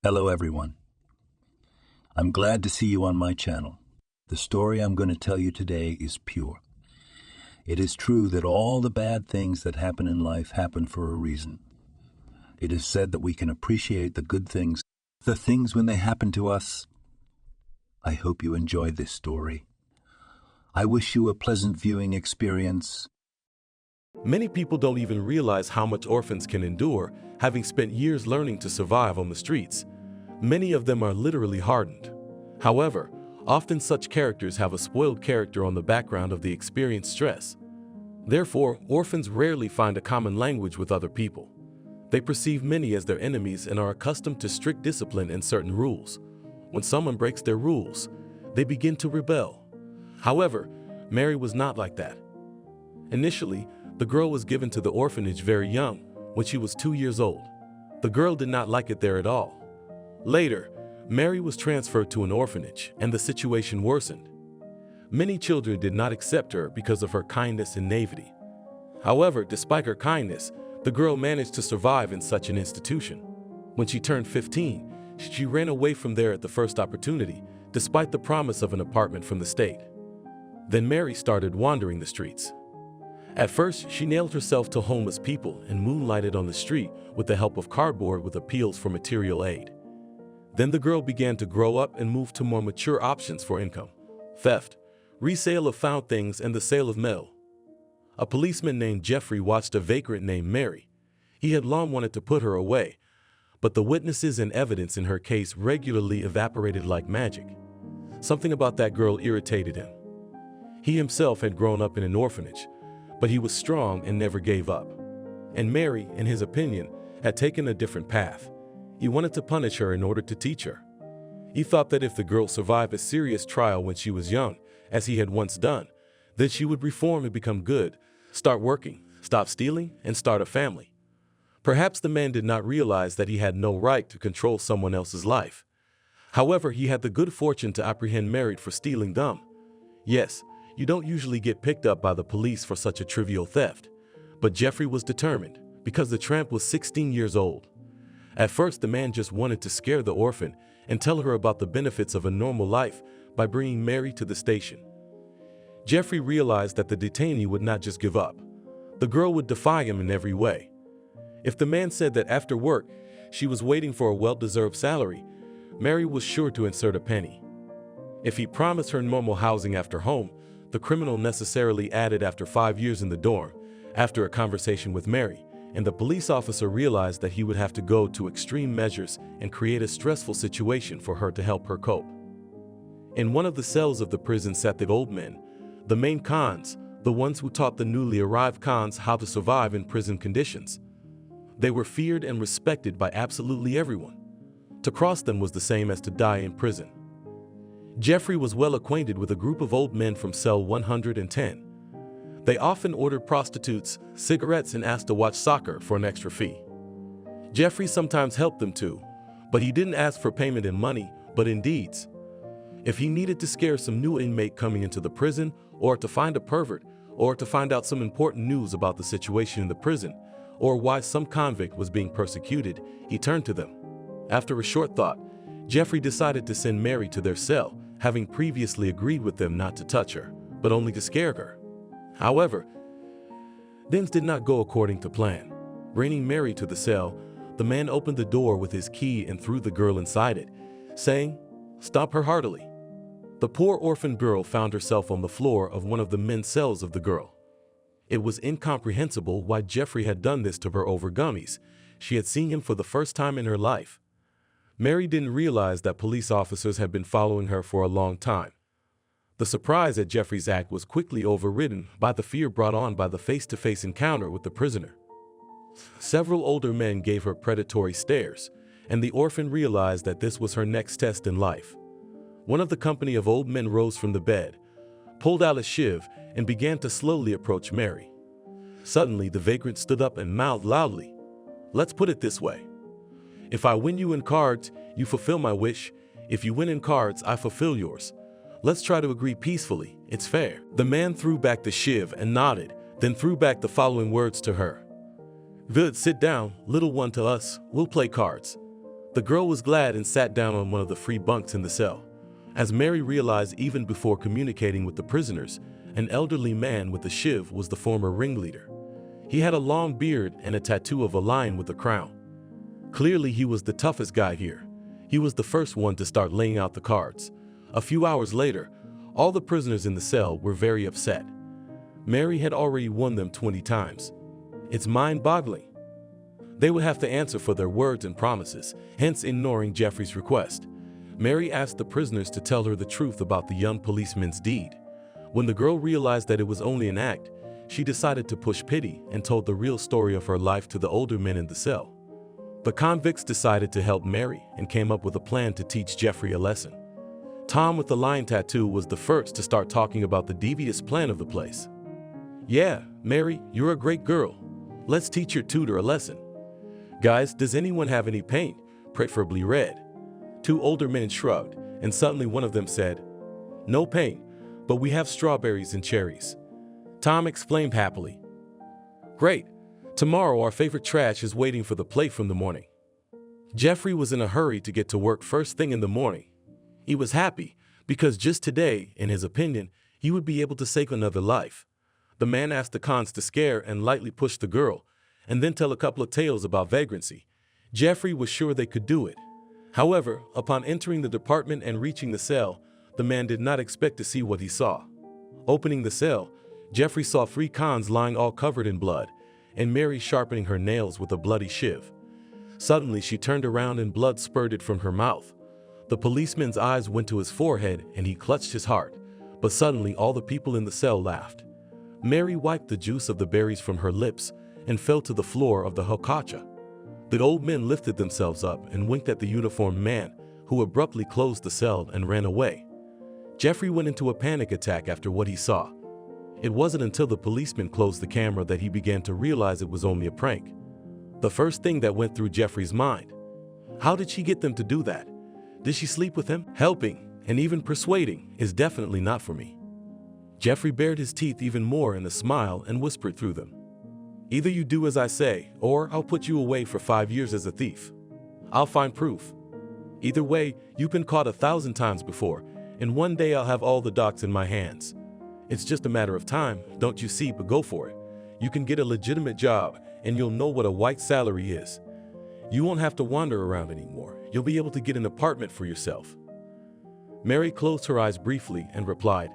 Hello everyone. I'm glad to see you on my channel. The story I'm going to tell you today is pure. It is true that all the bad things that happen in life happen for a reason. It is said that we can appreciate the good things, the things when they happen to us. I hope you enjoy this story. I wish you a pleasant viewing experience. Many people don't even realize how much orphans can endure, having spent years learning to survive on the streets. Many of them are literally hardened. However, often such characters have a spoiled character on the background of the experienced stress. Therefore, orphans rarely find a common language with other people. They perceive many as their enemies and are accustomed to strict discipline and certain rules. When someone breaks their rules, they begin to rebel. However, Mary was not like that. Initially, the girl was given to the orphanage very young, when she was 2 years old. The girl did not like it there at all. Later, Mary was transferred to an orphanage, and the situation worsened. Many children did not accept her because of her kindness and naivety. However, despite her kindness, the girl managed to survive in such an institution. When she turned 15, she ran away from there at the first opportunity, despite the promise of an apartment from the state. Then Mary started wandering the streets. At first, she nailed herself to homeless people and moonlighted on the street with the help of cardboard with appeals for material aid. Then the girl began to grow up and move to more mature options for income: theft, resale of found things, and the sale of mail. A policeman named Jeffrey watched a vagrant named Mary. He had long wanted to put her away, but the witnesses and evidence in her case regularly evaporated like magic. Something about that girl irritated him. He himself had grown up in an orphanage, but he was strong and never gave up. And Mary, in his opinion, had taken a different path. He wanted to punish her in order to teach her. He thought that if the girl survived a serious trial when she was young, as he had once done, then she would reform and become good, start working, stop stealing, and start a family. Perhaps the man did not realize that he had no right to control someone else's life. However, he had the good fortune to apprehend Mary for stealing them. Yes, you don't usually get picked up by the police for such a trivial theft. But Jeffrey was determined, because the tramp was 16 years old. At first, the man just wanted to scare the orphan and tell her about the benefits of a normal life by bringing Mary to the station. Jeffrey realized that the detainee would not just give up. The girl would defy him in every way. If the man said that after work, she was waiting for a well-deserved salary, Mary was sure to insert a penny. If he promised her normal housing after home, the criminal necessarily added after 5 years in the dorm, after a conversation with Mary, and the police officer realized that he would have to go to extreme measures and create a stressful situation for her to help her cope. In one of the cells of the prison sat the old men, the main cons, the ones who taught the newly arrived cons how to survive in prison conditions. They were feared and respected by absolutely everyone. To cross them was the same as to die in prison. Jeffrey was well acquainted with a group of old men from cell 110. They often ordered prostitutes, cigarettes, and asked to watch soccer for an extra fee. Jeffrey sometimes helped them too, but he didn't ask for payment in money, but in deeds. If he needed to scare some new inmate coming into the prison, or to find a pervert, or to find out some important news about the situation in the prison, or why some convict was being persecuted, he turned to them. After a short thought, Jeffrey decided to send Mary to their cell, having previously agreed with them not to touch her, but only to scare her. However, things did not go according to plan. Bringing Mary to the cell, the man opened the door with his key and threw the girl inside it, saying, "Stop her heartily." The poor orphan girl found herself on the floor of one of the men's cells of the girl. It was incomprehensible why Jeffrey had done this to her over gummies. She had seen him for the first time in her life. Mary didn't realize that police officers had been following her for a long time. The surprise at Jeffrey's act was quickly overridden by the fear brought on by the face-to-face encounter with the prisoner. Several older men gave her predatory stares, and the orphan realized that this was her next test in life. One of the company of old men rose from the bed, pulled out a shiv, and began to slowly approach Mary. Suddenly, the vagrant stood up and mouthed loudly, "Let's put it this way. If I win you in cards, you fulfill my wish. If you win in cards, I fulfill yours. Let's try to agree peacefully. It's fair." The man threw back the shiv and nodded, then threw back the following words to her. "Good, sit down, little one, to us. We'll play cards." The girl was glad and sat down on one of the free bunks in the cell. As Mary realized even before communicating with the prisoners, an elderly man with a shiv was the former ringleader. He had a long beard and a tattoo of a lion with a crown. Clearly, he was the toughest guy here. He was the first one to start laying out the cards. A few hours later, all the prisoners in the cell were very upset. Mary had already won them 20 times. It's mind-boggling. They would have to answer for their words and promises, hence ignoring Jeffrey's request. Mary asked the prisoners to tell her the truth about the young policeman's deed. When the girl realized that it was only an act, she decided to push pity and told the real story of her life to the older men in the cell. The convicts decided to help Mary and came up with a plan to teach Jeffrey a lesson. Tom with the lion tattoo was the first to start talking about the devious plan of the place. "Yeah, Mary, you're a great girl. Let's teach your tutor a lesson. Guys, does anyone have any paint, preferably red?" Two older men shrugged, and suddenly one of them said, "No paint, but we have strawberries and cherries." Tom exclaimed happily, "Great! Tomorrow our favorite trash is waiting for the plate from the morning." Jeffrey was in a hurry to get to work first thing in the morning. He was happy because just today, in his opinion, he would be able to save another life. The man asked the cons to scare and lightly push the girl, and then tell a couple of tales about vagrancy. Jeffrey was sure they could do it. However, upon entering the department and reaching the cell, the man did not expect to see what he saw. Opening the cell, Jeffrey saw 3 cons lying all covered in blood, and Mary sharpening her nails with a bloody shiv. Suddenly, she turned around and blood spurted from her mouth. The policeman's eyes went to his forehead and he clutched his heart, but suddenly all the people in the cell laughed. Mary wiped the juice of the berries from her lips and fell to the floor of the hokacha. The old men lifted themselves up and winked at the uniformed man, who abruptly closed the cell and ran away. Jeffrey went into a panic attack after what he saw. It wasn't until the policeman closed the camera that he began to realize it was only a prank. The first thing that went through Jeffrey's mind: how did she get them to do that? Did she sleep with him? Helping, and even persuading, is definitely not for me. Jeffrey bared his teeth even more in a smile and whispered through them, "Either you do as I say, or I'll put you away for 5 years as a thief. I'll find proof. Either way, you've been caught 1,000 times before, and one day I'll have all the docs in my hands. It's just a matter of time, don't you see, but go for it. You can get a legitimate job, and you'll know what a white salary is. You won't have to wander around anymore. You'll be able to get an apartment for yourself." Mary closed her eyes briefly and replied,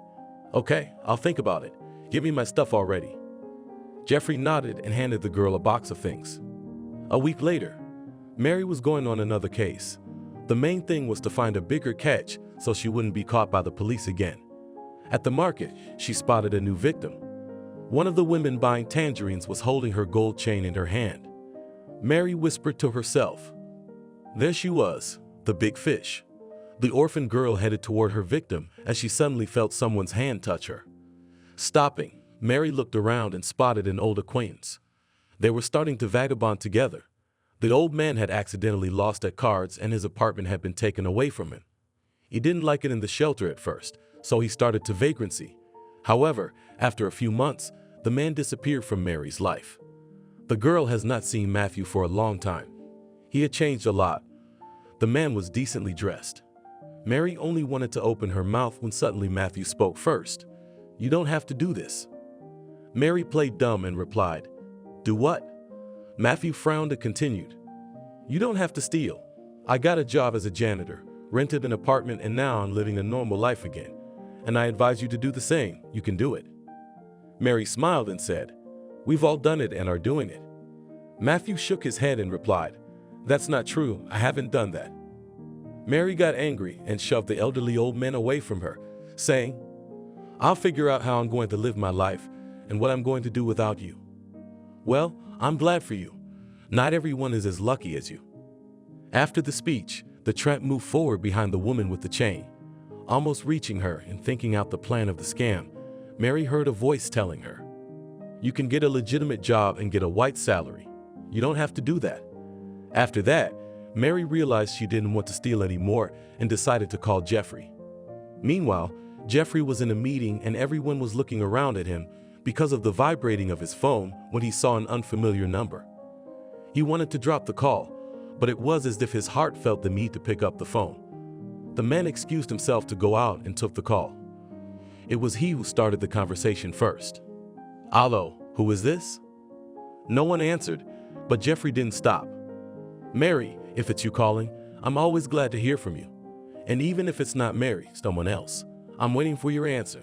"Okay, I'll think about it. Give me my stuff already." Jeffrey nodded and handed the girl a box of things. A week later, Mary was going on another case. The main thing was to find a bigger catch so she wouldn't be caught by the police again. At the market, she spotted a new victim. One of the women buying tangerines was holding her gold chain in her hand. Mary whispered to herself. There she was, the big fish. The orphan girl headed toward her victim as she suddenly felt someone's hand touch her. Stopping, Mary looked around and spotted an old acquaintance. They were starting to vagabond together. The old man had accidentally lost at cards and his apartment had been taken away from him. He didn't like it in the shelter at first, so he started to vagrancy. However, after a few months, the man disappeared from Mary's life. The girl has not seen Matthew for a long time. He had changed a lot. The man was decently dressed. Mary only wanted to open her mouth when suddenly Matthew spoke first. "You don't have to do this." Mary played dumb and replied, "Do what?" Matthew frowned and continued, "You don't have to steal. I got a job as a janitor, rented an apartment, and now I'm living a normal life again. And I advise you to do the same. You can do it." Mary smiled and said, "We've all done it and are doing it." Matthew shook his head and replied, "That's not true. I haven't done that." Mary got angry and shoved the elderly old man away from her, saying, "I'll figure out how I'm going to live my life and what I'm going to do without you." "Well, I'm glad for you. Not everyone is as lucky as you." After the speech, the tramp moved forward behind the woman with the chain. Almost reaching her and thinking out the plan of the scam, Mary heard a voice telling her, "You can get a legitimate job and get a white salary. You don't have to do that." After that, Mary realized she didn't want to steal anymore and decided to call Jeffrey. Meanwhile, Jeffrey was in a meeting and everyone was looking around at him because of the vibrating of his phone when he saw an unfamiliar number. He wanted to drop the call, but it was as if his heart felt the need to pick up the phone. The man excused himself to go out and took the call. It was he who started the conversation first. "Allo, who is this?" No one answered, but Jeffrey didn't stop. "Mary, if it's you calling, I'm always glad to hear from you. And even if it's not Mary, someone else, I'm waiting for your answer."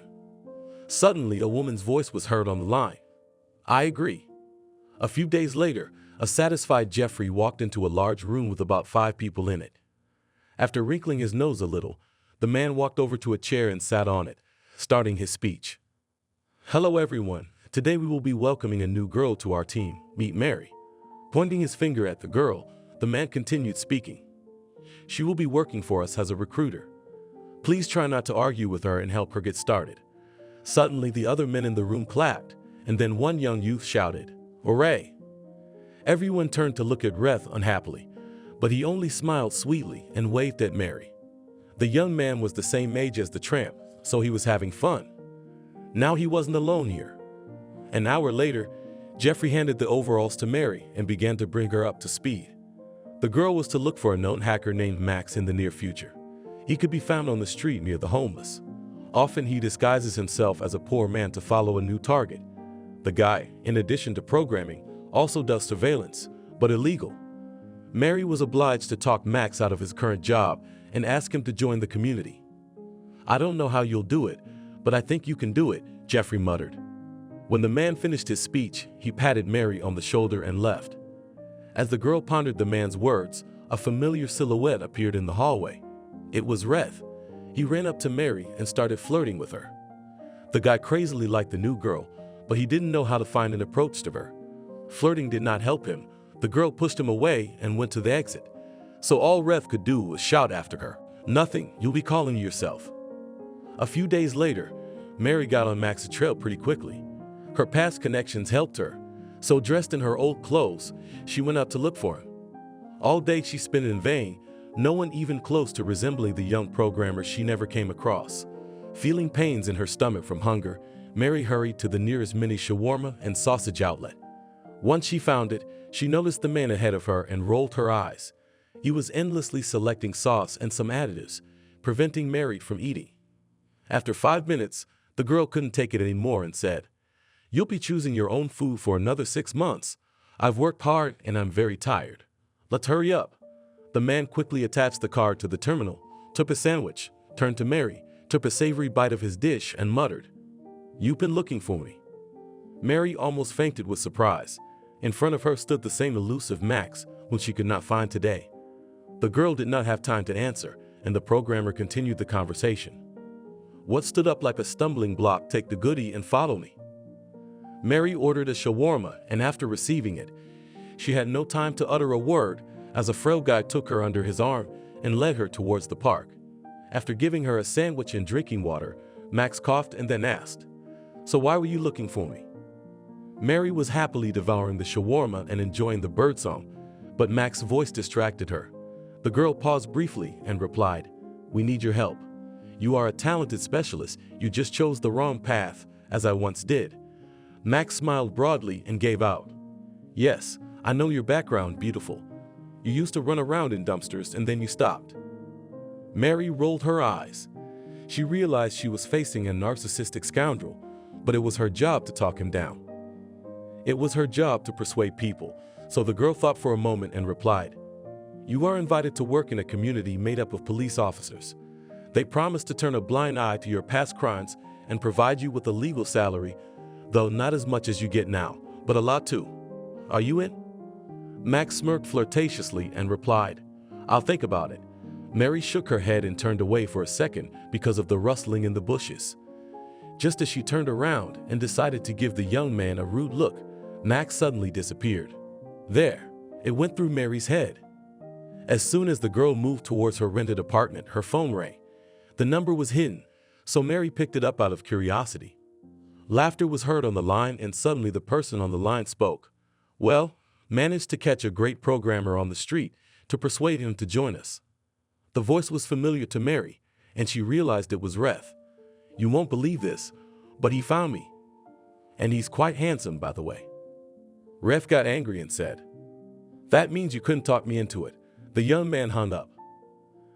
Suddenly, a woman's voice was heard on the line. "I agree." A few days later, a satisfied Jeffrey walked into a large room with about 5 people in it. After wrinkling his nose a little, the man walked over to a chair and sat on it, starting his speech. "Hello everyone. Today we will be welcoming a new girl to our team. Meet Mary." Pointing his finger at the girl, the man continued speaking. "She will be working for us as a recruiter. Please try not to argue with her and help her get started." Suddenly, the other men in the room clapped, and then one young youth shouted, "Hooray!" Everyone turned to look at Reth unhappily, but he only smiled sweetly and waved at Mary. The young man was the same age as the tramp, so he was having fun. Now he wasn't alone here. An hour later, Jeffrey handed the overalls to Mary and began to bring her up to speed. The girl was to look for a known hacker named Max in the near future. He could be found on the street near the homeless. Often he disguises himself as a poor man to follow a new target. The guy, in addition to programming, also does surveillance, but illegal. Mary was obliged to talk Max out of his current job and ask him to join the community. "I don't know how you'll do it, but I think you can do it," Jeffrey muttered. When the man finished his speech, he patted Mary on the shoulder and left. As the girl pondered the man's words, a familiar silhouette appeared in the hallway. It was Reth. He ran up to Mary and started flirting with her. The guy crazily liked the new girl, but he didn't know how to find an approach to her. Flirting did not help him. The girl pushed him away and went to the exit. So all Reth could do was shout after her, "Nothing, you'll be calling yourself." A few days later, Mary got on Max's trail pretty quickly. Her past connections helped her, so dressed in her old clothes, she went out to look for him. All day she spent in vain, no one even close to resembling the young programmer she never came across. Feeling pains in her stomach from hunger, Mary hurried to the nearest mini shawarma and sausage outlet. Once she found it, she noticed the man ahead of her and rolled her eyes. He was endlessly selecting sauce and some additives, preventing Mary from eating. After 5 minutes, the girl couldn't take it anymore and said, "You'll be choosing your own food for another 6 months. I've worked hard and I'm very tired. Let's hurry up." The man quickly attached the card to the terminal, took a sandwich, turned to Mary, took a savory bite of his dish and muttered, "You've been looking for me." Mary almost fainted with surprise. In front of her stood the same elusive Max, whom she could not find today. The girl did not have time to answer, and the programmer continued the conversation. "What stood up like a stumbling block? Take the goodie and follow me." Mary ordered a shawarma, and after receiving it, she had no time to utter a word as a frail guy took her under his arm and led her towards the park. After giving her a sandwich and drinking water, Max coughed and then asked, "So why were you looking for me?" Mary was happily devouring the shawarma and enjoying the birdsong, but Max's voice distracted her. The girl paused briefly and replied, "We need your help. You are a talented specialist, you just chose the wrong path, as I once did." Max smiled broadly and gave out, "Yes, I know your background, beautiful. You used to run around in dumpsters and then you stopped." Mary rolled her eyes. She realized she was facing a narcissistic scoundrel, but it was her job to talk him down. It was her job to persuade people, so the girl thought for a moment and replied, "You are invited to work in a community made up of police officers. They promise to turn a blind eye to your past crimes and provide you with a legal salary, though not as much as you get now, but a lot too. Are you in?" Max smirked flirtatiously and replied, "I'll think about it." Mary shook her head and turned away for a second because of the rustling in the bushes. Just as she turned around and decided to give the young man a rude look, Max suddenly disappeared. There, it went through Mary's head. As soon as the girl moved towards her rented apartment, her phone rang. The number was hidden, so Mary picked it up out of curiosity. Laughter was heard on the line, and suddenly the person on the line spoke. "Well, managed to catch a great programmer on the street to persuade him to join us." The voice was familiar to Mary, and she realized it was Reth. "You won't believe this, but he found me. And he's quite handsome, by the way." Reth got angry and said, "That means you couldn't talk me into it. The young man hung up.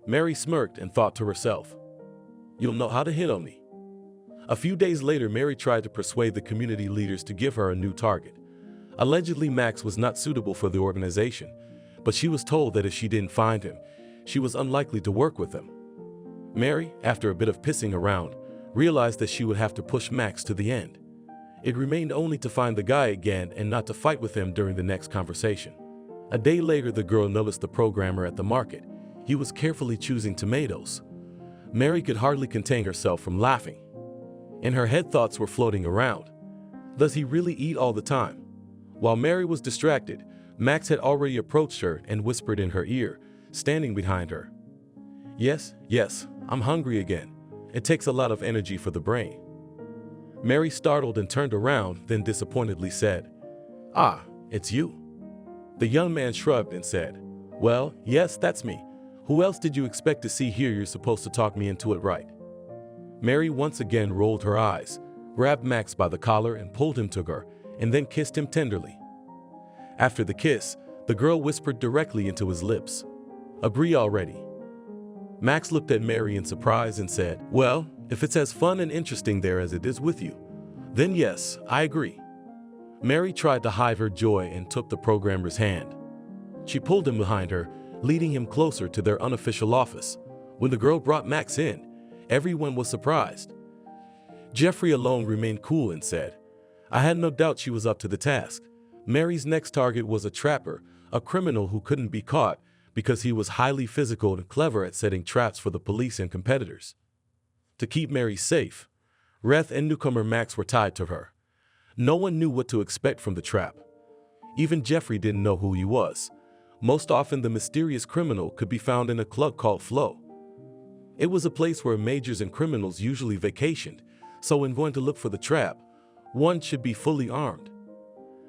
Mary smirked and thought to herself, "You don't know how to hit on me." A few days later, Mary tried to persuade the community leaders to give her a new target. Allegedly, Max was not suitable for the organization, but she was told that if she didn't find him, she was unlikely to work with him. Mary, after a bit of pissing around, realized that she would have to push Max to the end. It remained only to find the guy again and not to fight with him during the next conversation. A day later, the girl noticed the programmer at the market. He was carefully choosing tomatoes. Mary could hardly contain herself from laughing. In her head, thoughts were floating around. Does he really eat all the time? While Mary was distracted, Max had already approached her and whispered in her ear, standing behind her. Yes, I'm hungry again. It takes a lot of energy for the brain." Mary startled and turned around, then disappointedly said, "Ah, it's you." The young man shrugged and said, "Well, yes, that's me. Who else did you expect to see here? You're supposed to talk me into it, right?" Mary once again rolled her eyes, grabbed Max by the collar and pulled him to her, and then kissed him tenderly. After the kiss, the girl whispered directly into his lips, "Agree already." Max looked at Mary in surprise and said, "Well, if it's as fun and interesting there as it is with you, then yes, I agree." Mary tried to hide her joy and took the programmer's hand. She pulled him behind her, leading him closer to their unofficial office. When the girl brought Max in, everyone was surprised. Jeffrey alone remained cool and said, "I had no doubt she was up to the task." Mary's next target was a trapper, a criminal who couldn't be caught because he was highly physical and clever at setting traps for the police and competitors. To keep Mary safe, Reth and newcomer Max were tied to her. No one knew what to expect from the trap. Even Jeffrey didn't know who he was. Most often, the mysterious criminal could be found in a club called Flow. It was a place where majors and criminals usually vacationed, so when going to look for the trap, one should be fully armed.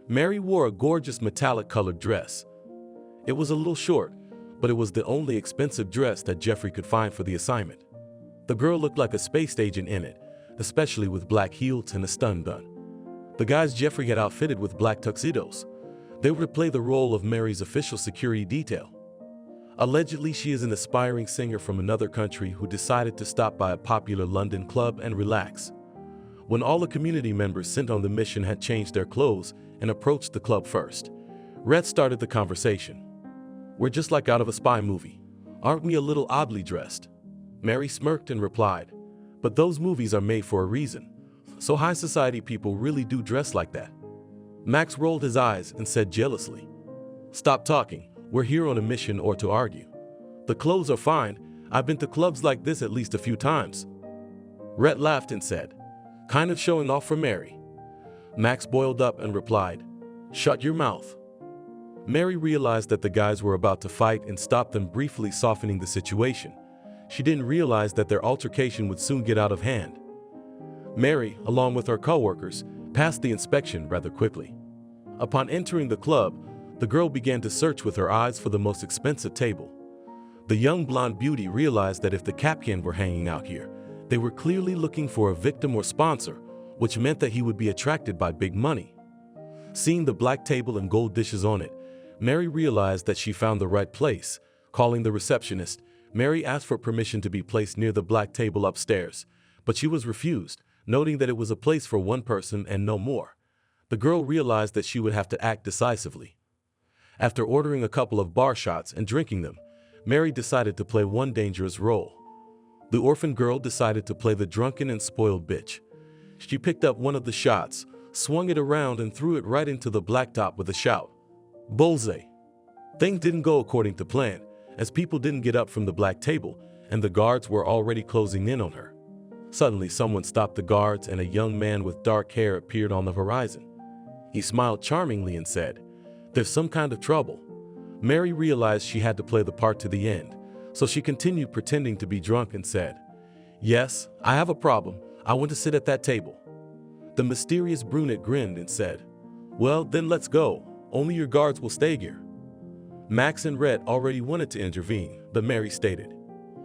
Mary wore a gorgeous metallic-colored dress. It was a little short, but it was the only expensive dress that Jeffrey could find for the assignment. The girl looked like a space agent in it, especially with black heels and a stun gun. The guys Jeffrey had outfitted with black tuxedos. They were to play the role of Mary's official security detail. Allegedly, she is an aspiring singer from another country who decided to stop by a popular London club and relax. When all the community members sent on the mission had changed their clothes and approached the club first, Red started the conversation. "We're just like out of a spy movie. Aren't we a little oddly dressed?" Mary smirked and replied, "But those movies are made for a reason. So high society people really do dress like that." Max rolled his eyes and said jealously, "Stop talking. We're here on a mission or to argue. The clothes are fine. I've been to clubs like this at least a few times." Rhett laughed and said, "Kind of showing off for Mary." Max boiled up and replied, "Shut your mouth." Mary realized that the guys were about to fight and stopped them, briefly softening the situation. She didn't realize that their altercation would soon get out of hand. Mary, along with her co-workers, passed the inspection rather quickly. Upon entering the club, the girl began to search with her eyes for the most expensive table. The young blonde beauty realized that if the Capcan were hanging out here, they were clearly looking for a victim or sponsor, which meant that he would be attracted by big money. Seeing the black table and gold dishes on it, Mary realized that she found the right place. Calling the receptionist, Mary asked for permission to be placed near the black table upstairs, but she was refused, noting that it was a place for one person and no more. The girl realized that she would have to act decisively. After ordering a couple of bar shots and drinking them, Mary decided to play one dangerous role. The orphan girl decided to play the drunken and spoiled bitch. She picked up one of the shots, swung it around and threw it right into the blacktop with a shout. Bullseye. Things didn't go according to plan, as people didn't get up from the black table and the guards were already closing in on her. Suddenly, someone stopped the guards and a young man with dark hair appeared on the horizon. He smiled charmingly and said, "There's some kind of trouble." Mary realized she had to play the part to the end, so she continued pretending to be drunk and said, "Yes, I have a problem. I want to sit at that table." The mysterious brunette grinned and said, "Well, then let's go. Only your guards will stay here." Max and Red already wanted to intervene, but Mary stated,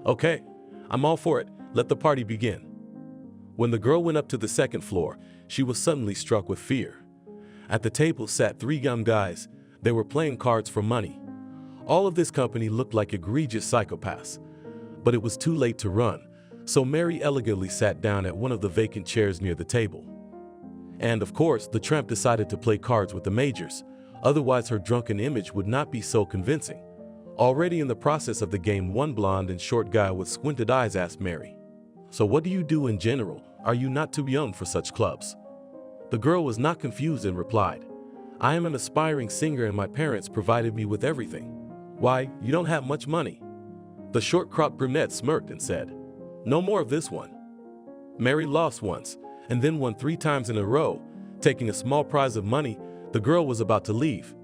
"Okay, I'm all for it. Let the party begin." When the girl went up to the second floor, she was suddenly struck with fear. At the table sat three young guys. They were playing cards for money. All of this company looked like egregious psychopaths, but it was too late to run, so Mary elegantly sat down at one of the vacant chairs near the table. And of course, the tramp decided to play cards with the majors, otherwise her drunken image would not be so convincing. Already in the process of the game, one blonde and short guy with squinted eyes asked Mary, "So what do you do in general? Are you not too young for such clubs?" The girl was not confused and replied, "I am an aspiring singer and my parents provided me with everything." "Why, you don't have much money." The short-cropped brunette smirked and said, "No more of this one." Mary lost once and then won 3 times in a row. Taking a small prize of money, the girl was about to leave.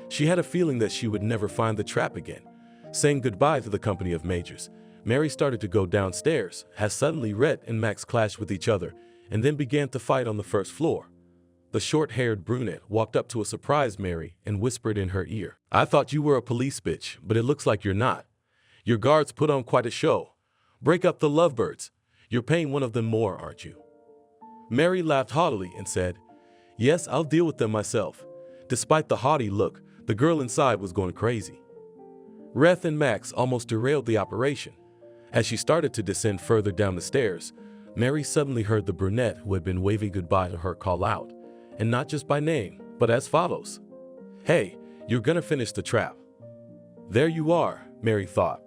She had a feeling that she would never find the trap again. Saying goodbye to the company of majors, Mary started to go downstairs, as suddenly Rhett and Max clashed with each other and then began to fight on the first floor. The short-haired brunette walked up to a surprised Mary and whispered in her ear, "I thought you were a police bitch, but it looks like you're not. Your guards put on quite a show. Break up the lovebirds. You're paying one of them more, aren't you?" Mary laughed haughtily and said, "Yes, I'll deal with them myself." Despite the haughty look, the girl inside was going crazy. Rhett and Max almost derailed the operation. As she started to descend further down the stairs, Mary suddenly heard the brunette who had been waving goodbye to her call out, and not just by name, but as follows, "Hey, you're gonna finish the trap." There you are, Mary thought.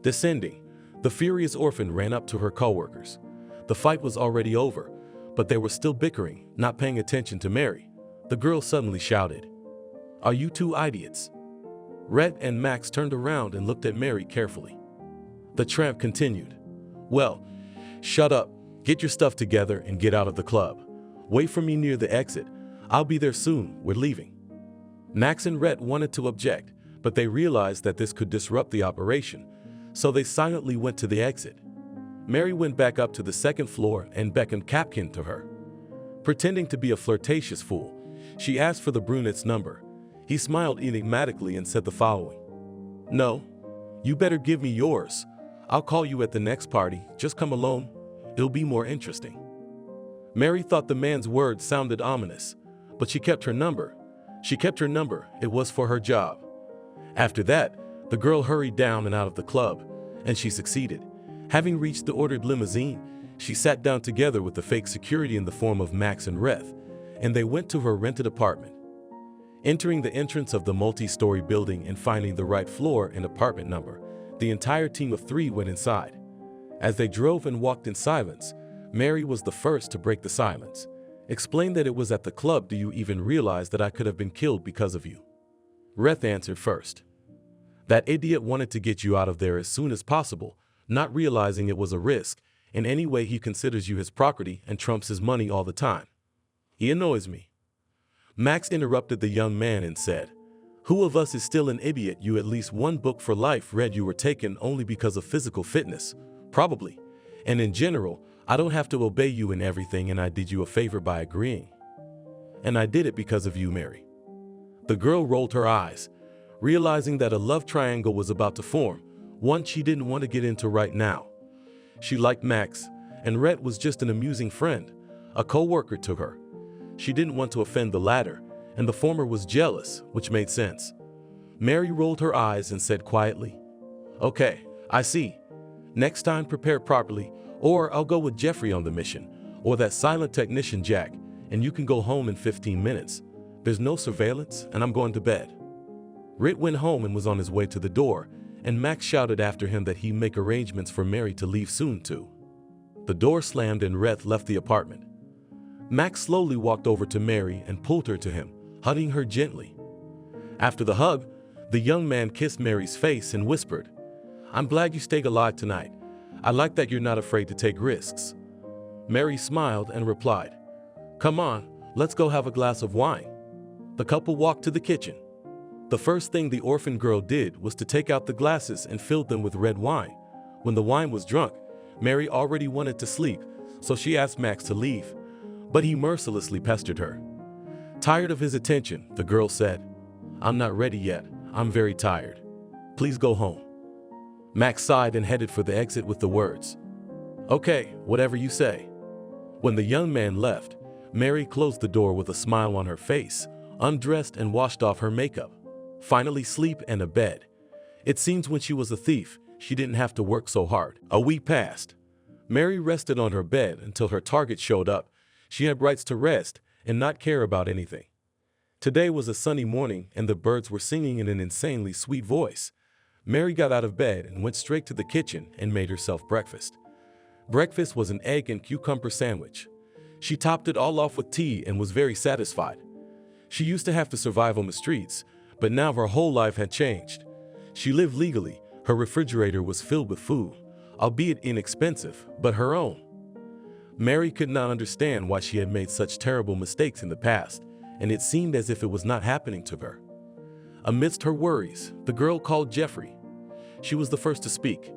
Descending, the furious orphan ran up to her co-workers. The fight was already over, but they were still bickering, not paying attention to Mary. The girl suddenly shouted, "Are you two idiots?" Rhett and Max turned around and looked at Mary carefully. The tramp continued, "Well, shut up, get your stuff together and get out of the club. Wait for me near the exit. I'll be there soon, we're leaving." Max and Rhett wanted to object, but they realized that this could disrupt the operation, so they silently went to the exit. Mary went back up to the second floor and beckoned Capkin to her. Pretending to be a flirtatious fool, she asked for the brunette's number. He smiled enigmatically and said the following, "No, you better give me yours. I'll call you at the next party. Just come alone. It'll be more interesting." Mary thought the man's words sounded ominous, but she kept her number. It was for her job. After that, the girl hurried down and out of the club, and she succeeded. Having reached the ordered limousine, she sat down together with the fake security in the form of Max and Rhett, and they went to her rented apartment. Entering the entrance of the multi-story building and finding the right floor and apartment number, the entire team of 3 went inside. As they drove and walked in silence, Mary was the first to break the silence. "Explain that it was at the club. Do you even realize that I could have been killed because of you?" Rhett answered first. "That idiot wanted to get you out of there as soon as possible, not realizing it was a risk. In any way, he considers you his property and trumps his money all the time. He annoys me." Max interrupted the young man and said, "Who of us is still an idiot? You at least one book for life read you were taken only because of physical fitness, probably. And in general, I don't have to obey you in everything, and I did you a favor by agreeing. And I did it because of you, Mary." The girl rolled her eyes, realizing that a love triangle was about to form, one she didn't want to get into right now. She liked Max, and Rhett was just an amusing friend, a co-worker to her. She didn't want to offend the latter, and the former was jealous, which made sense. Mary rolled her eyes and said quietly, "Okay, I see. Next time prepare properly, or I'll go with Jeffrey on the mission, or that silent technician Jack, and you can go home in 15 minutes. There's no surveillance, and I'm going to bed." Rhett went home and was on his way to the door, and Max shouted after him that he'd make arrangements for Mary to leave soon too. The door slammed and Rhett left the apartment. Max slowly walked over to Mary and pulled her to him, hugging her gently. After the hug, the young man kissed Mary's face and whispered, "I'm glad you stayed alive tonight. I like that you're not afraid to take risks." Mary smiled and replied, "Come on, let's go have a glass of wine." The couple walked to the kitchen. The first thing the orphan girl did was to take out the glasses and filled them with red wine. When the wine was drunk, Mary already wanted to sleep, so she asked Max to leave, but he mercilessly pestered her. Tired of his attention, the girl said, "I'm not ready yet. I'm very tired. Please go home." Max sighed and headed for the exit with the words, "Okay, whatever you say." When the young man left, Mary closed the door with a smile on her face, undressed and washed off her makeup. finally sleep and a bed. It seems when she was a thief, she didn't have to work so hard. A week passed. Mary rested on her bed until her target showed up. She had rights to rest and not care about anything. Today was a sunny morning and the birds were singing in an insanely sweet voice. Mary got out of bed and went straight to the kitchen and made herself breakfast. Breakfast was an egg and cucumber sandwich. She topped it all off with tea and was very satisfied. She used to have to survive on the streets, but now her whole life had changed. She lived legally. Her refrigerator was filled with food, albeit inexpensive, but her own. Mary could not understand why she had made such terrible mistakes in the past, and it seemed as if it was not happening to her. Amidst her worries, the girl called Jeffrey. She was the first to speak.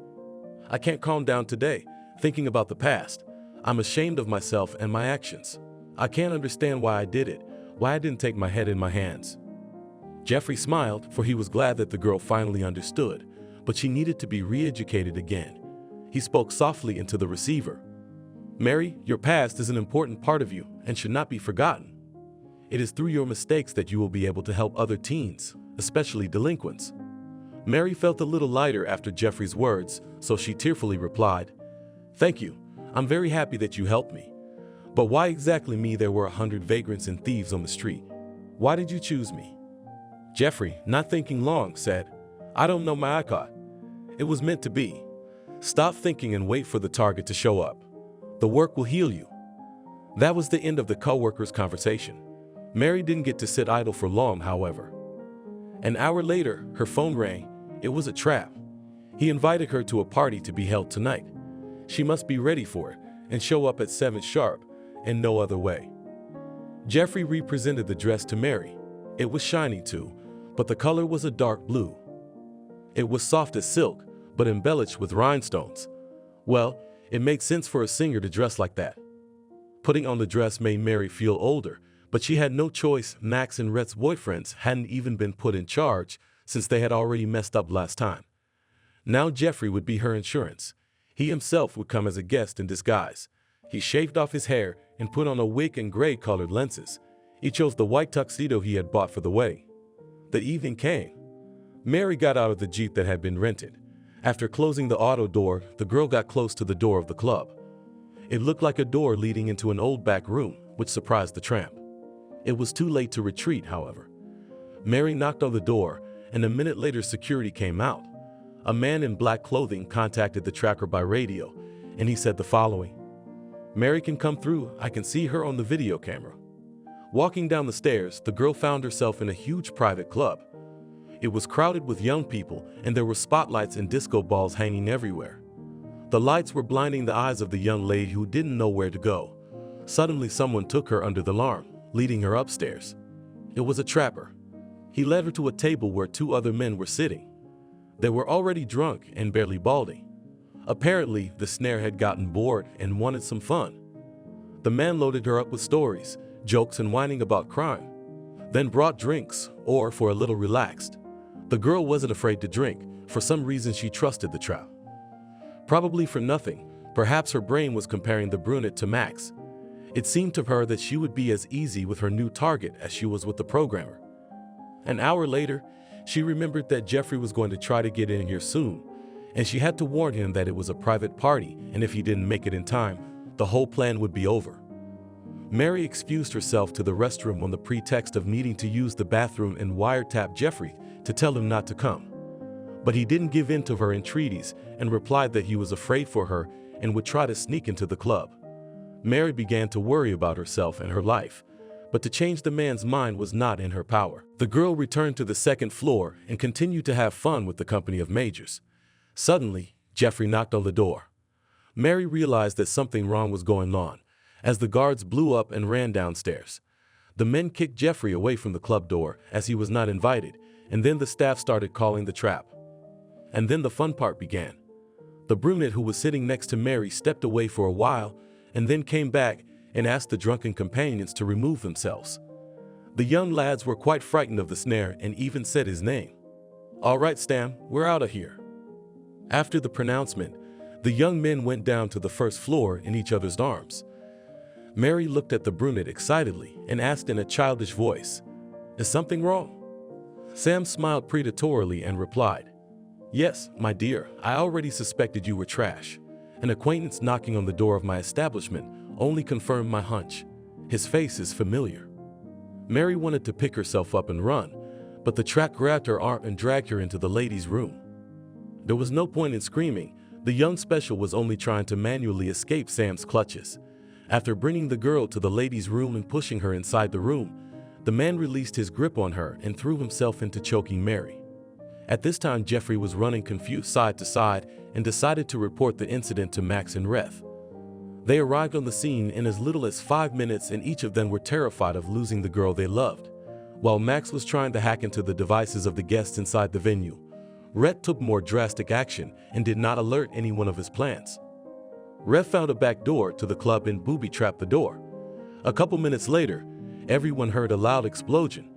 "I can't calm down today, thinking about the past. I'm ashamed of myself and my actions. I can't understand why I did it, why I didn't take my head in my hands." Jeffrey smiled, for he was glad that the girl finally understood, but she needed to be re-educated again. He spoke softly into the receiver. "Mary, your past is an important part of you and should not be forgotten. It is through your mistakes that you will be able to help other teens, especially delinquents." Mary felt a little lighter after Jeffrey's words, so she tearfully replied, "Thank you. I'm very happy that you helped me. But why exactly me? There were 100 vagrants and thieves on the street. Why did you choose me?" Jeffrey, not thinking long, said, "I don't know my icon. It was meant to be. Stop thinking and wait for the target to show up. The work will heal you." That was the end of the co-worker's conversation. Mary didn't get to sit idle for long, however. An hour later, her phone rang. It was a trap. He invited her to a party to be held tonight. She must be ready for it and show up at 7 sharp, and no other way. Jeffrey represented the dress to Mary. It was shiny too, but the color was a dark blue. It was soft as silk, but embellished with rhinestones. Well, it made sense for a singer to dress like that. Putting on the dress made Mary feel older, but she had no choice. Max and Rhett's boyfriends hadn't even been put in charge since they had already messed up last time. Now Jeffrey would be her insurance. He himself would come as a guest in disguise. He shaved off his hair and put on a wig and gray-colored lenses. He chose the white tuxedo he had bought for the wedding. The evening came. Mary got out of the Jeep that had been rented. After closing the auto door, the girl got close to the door of the club. It looked like a door leading into an old back room, which surprised the tramp. It was too late to retreat, however. Mary knocked on the door, and a minute later security came out. A man in black clothing contacted the tracker by radio, and he said the following: "Mary can come through. I can see her on the video camera." Walking down the stairs, the girl found herself in a huge private club. It was crowded with young people, and there were spotlights and disco balls hanging everywhere. The lights were blinding the eyes of the young lady who didn't know where to go. Suddenly, someone took her under the arm, leading her upstairs. It was a trapper. He led her to a table where 2 other men were sitting. They were already drunk and barely balding. Apparently, the snare had gotten bored and wanted some fun. The man loaded her up with stories, jokes, and whining about crime, then brought drinks, or for a little relaxed. The girl wasn't afraid to drink. For some reason, she trusted the trap. Probably for nothing. Perhaps her brain was comparing the brunette to Max. It seemed to her that she would be as easy with her new target as she was with the programmer. An hour later, she remembered that Jeffrey was going to try to get in here soon, and she had to warn him that it was a private party, and if he didn't make it in time, the whole plan would be over. Mary excused herself to the restroom on the pretext of needing to use the bathroom and wiretapped Jeffrey to tell him not to come. But he didn't give in to her entreaties and replied that he was afraid for her and would try to sneak into the club. Mary began to worry about herself and her life, but to change the man's mind was not in her power. The girl returned to the 2nd floor and continued to have fun with the company of majors. Suddenly, Jeffrey knocked on the door. Mary realized that something wrong was going on as the guards blew up and ran downstairs. The men kicked Jeffrey away from the club door as he was not invited, and then the staff started calling the trap. And then the fun part began. The brunette who was sitting next to Mary stepped away for a while and then came back and asked the drunken companions to remove themselves. The young lads were quite frightened of the snare and even said his name. "All right, Stam, we're out of here." After the pronouncement, the young men went down to the 1st floor in each other's arms. Mary looked at the brunette excitedly and asked in a childish voice, "Is something wrong?" Sam smiled predatorily and replied, "Yes, my dear, I already suspected you were trash. An acquaintance knocking on the door of my establishment only confirmed my hunch. His face is familiar." Mary wanted to pick herself up and run, but the track grabbed her arm and dragged her into the ladies' room. There was no point in screaming. The young special was only trying to manually escape Sam's clutches. After bringing the girl to the ladies' room and pushing her inside the room, the man released his grip on her and threw himself into choking Mary. At this time, Jeffrey was running confused side to side and decided to report the incident to Max and Reth. They arrived on the scene in as little as 5 minutes, and each of them were terrified of losing the girl they loved. While Max was trying to hack into the devices of the guests inside the venue, Rhett took more drastic action and did not alert anyone of his plans. Rhett found a back door to the club and booby-trapped the door. A couple minutes later, everyone heard a loud explosion.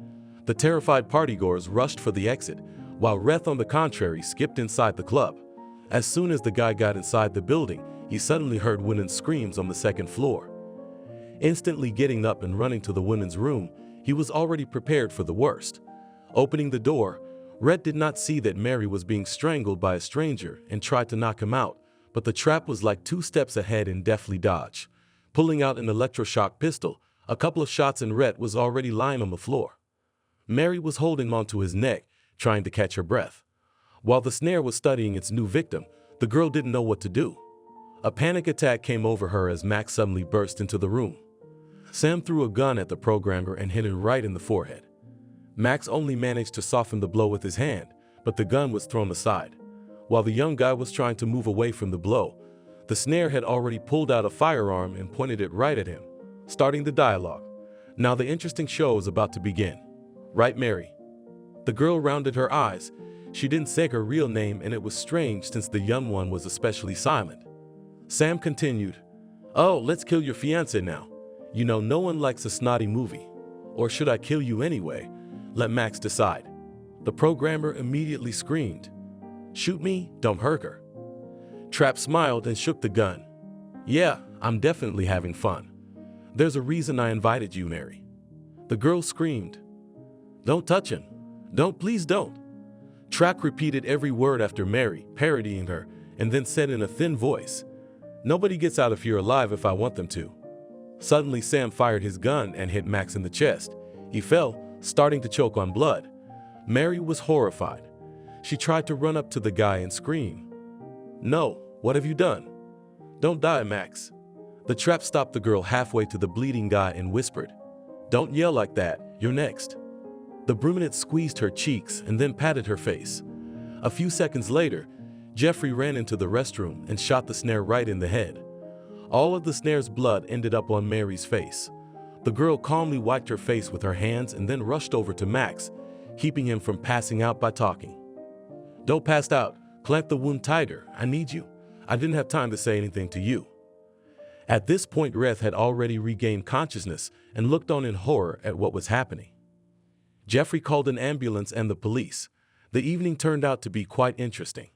The terrified partygoers rushed for the exit, while Rhett, on the contrary, skipped inside the club. As soon as the guy got inside the building, he suddenly heard women's screams on the second floor. Instantly getting up and running to the women's room, he was already prepared for the worst. Opening the door, Rhett did not see that Mary was being strangled by a stranger and tried to knock him out, but the trap was like 2 steps ahead and deftly dodged. Pulling out an electroshock pistol, a couple of shots and Rhett was already lying on the floor. Mary was holding onto his neck, trying to catch her breath. While the snare was studying its new victim, the girl didn't know what to do. A panic attack came over her as Max suddenly burst into the room. Sam threw a gun at the programmer and hit him right in the forehead. Max only managed to soften the blow with his hand, but the gun was thrown aside. While the young guy was trying to move away from the blow, the snare had already pulled out a firearm and pointed it right at him, starting the dialogue. Now the interesting show is about to begin. Right, Mary? The girl rounded her eyes. She didn't say her real name, and it was strange since the young one was especially silent. Sam continued, "Oh, let's kill your fiancé now. You know, no one likes a snotty movie. Or should I kill you anyway? Let Max decide." The programmer immediately screamed, "Shoot me, don't hurt her." Trap smiled and shook the gun. "Yeah, I'm definitely having fun. There's a reason I invited you, Mary." The girl screamed, "Don't touch him. Don't, please don't." Trap repeated every word after Mary, parodying her, and then said in a thin voice, "Nobody gets out of here alive if I want them to." Suddenly, Sam fired his gun and hit Max in the chest. He fell, starting to choke on blood. Mary was horrified. She tried to run up to the guy and scream, "No, what have you done? Don't die, Max." The trap stopped the girl halfway to the bleeding guy and whispered, "Don't yell like that, you're next." The brunette squeezed her cheeks and then patted her face. A few seconds later, Jeffrey ran into the restroom and shot the snare right in the head. All of the snare's blood ended up on Mary's face. The girl calmly wiped her face with her hands and then rushed over to Max, keeping him from passing out by talking. "Don't pass out. Clamp the wound tighter. I need you. I didn't have time to say anything to you." At this point, Reth had already regained consciousness and looked on in horror at what was happening. Jeffrey called an ambulance and the police. The evening turned out to be quite interesting.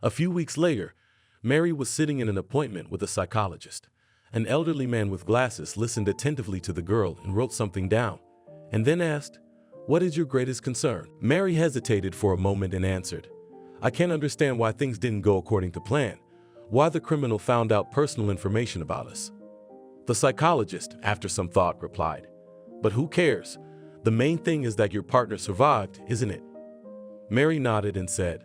A few weeks later, Mary was sitting in an appointment with a psychologist. An elderly man with glasses listened attentively to the girl and wrote something down, and then asked, "What is your greatest concern?" Mary hesitated for a moment and answered, "I can't understand why things didn't go according to plan, why the criminal found out personal information about us." The psychologist, after some thought, replied, "But who cares? The main thing is that your partner survived, isn't it?" Mary nodded and said,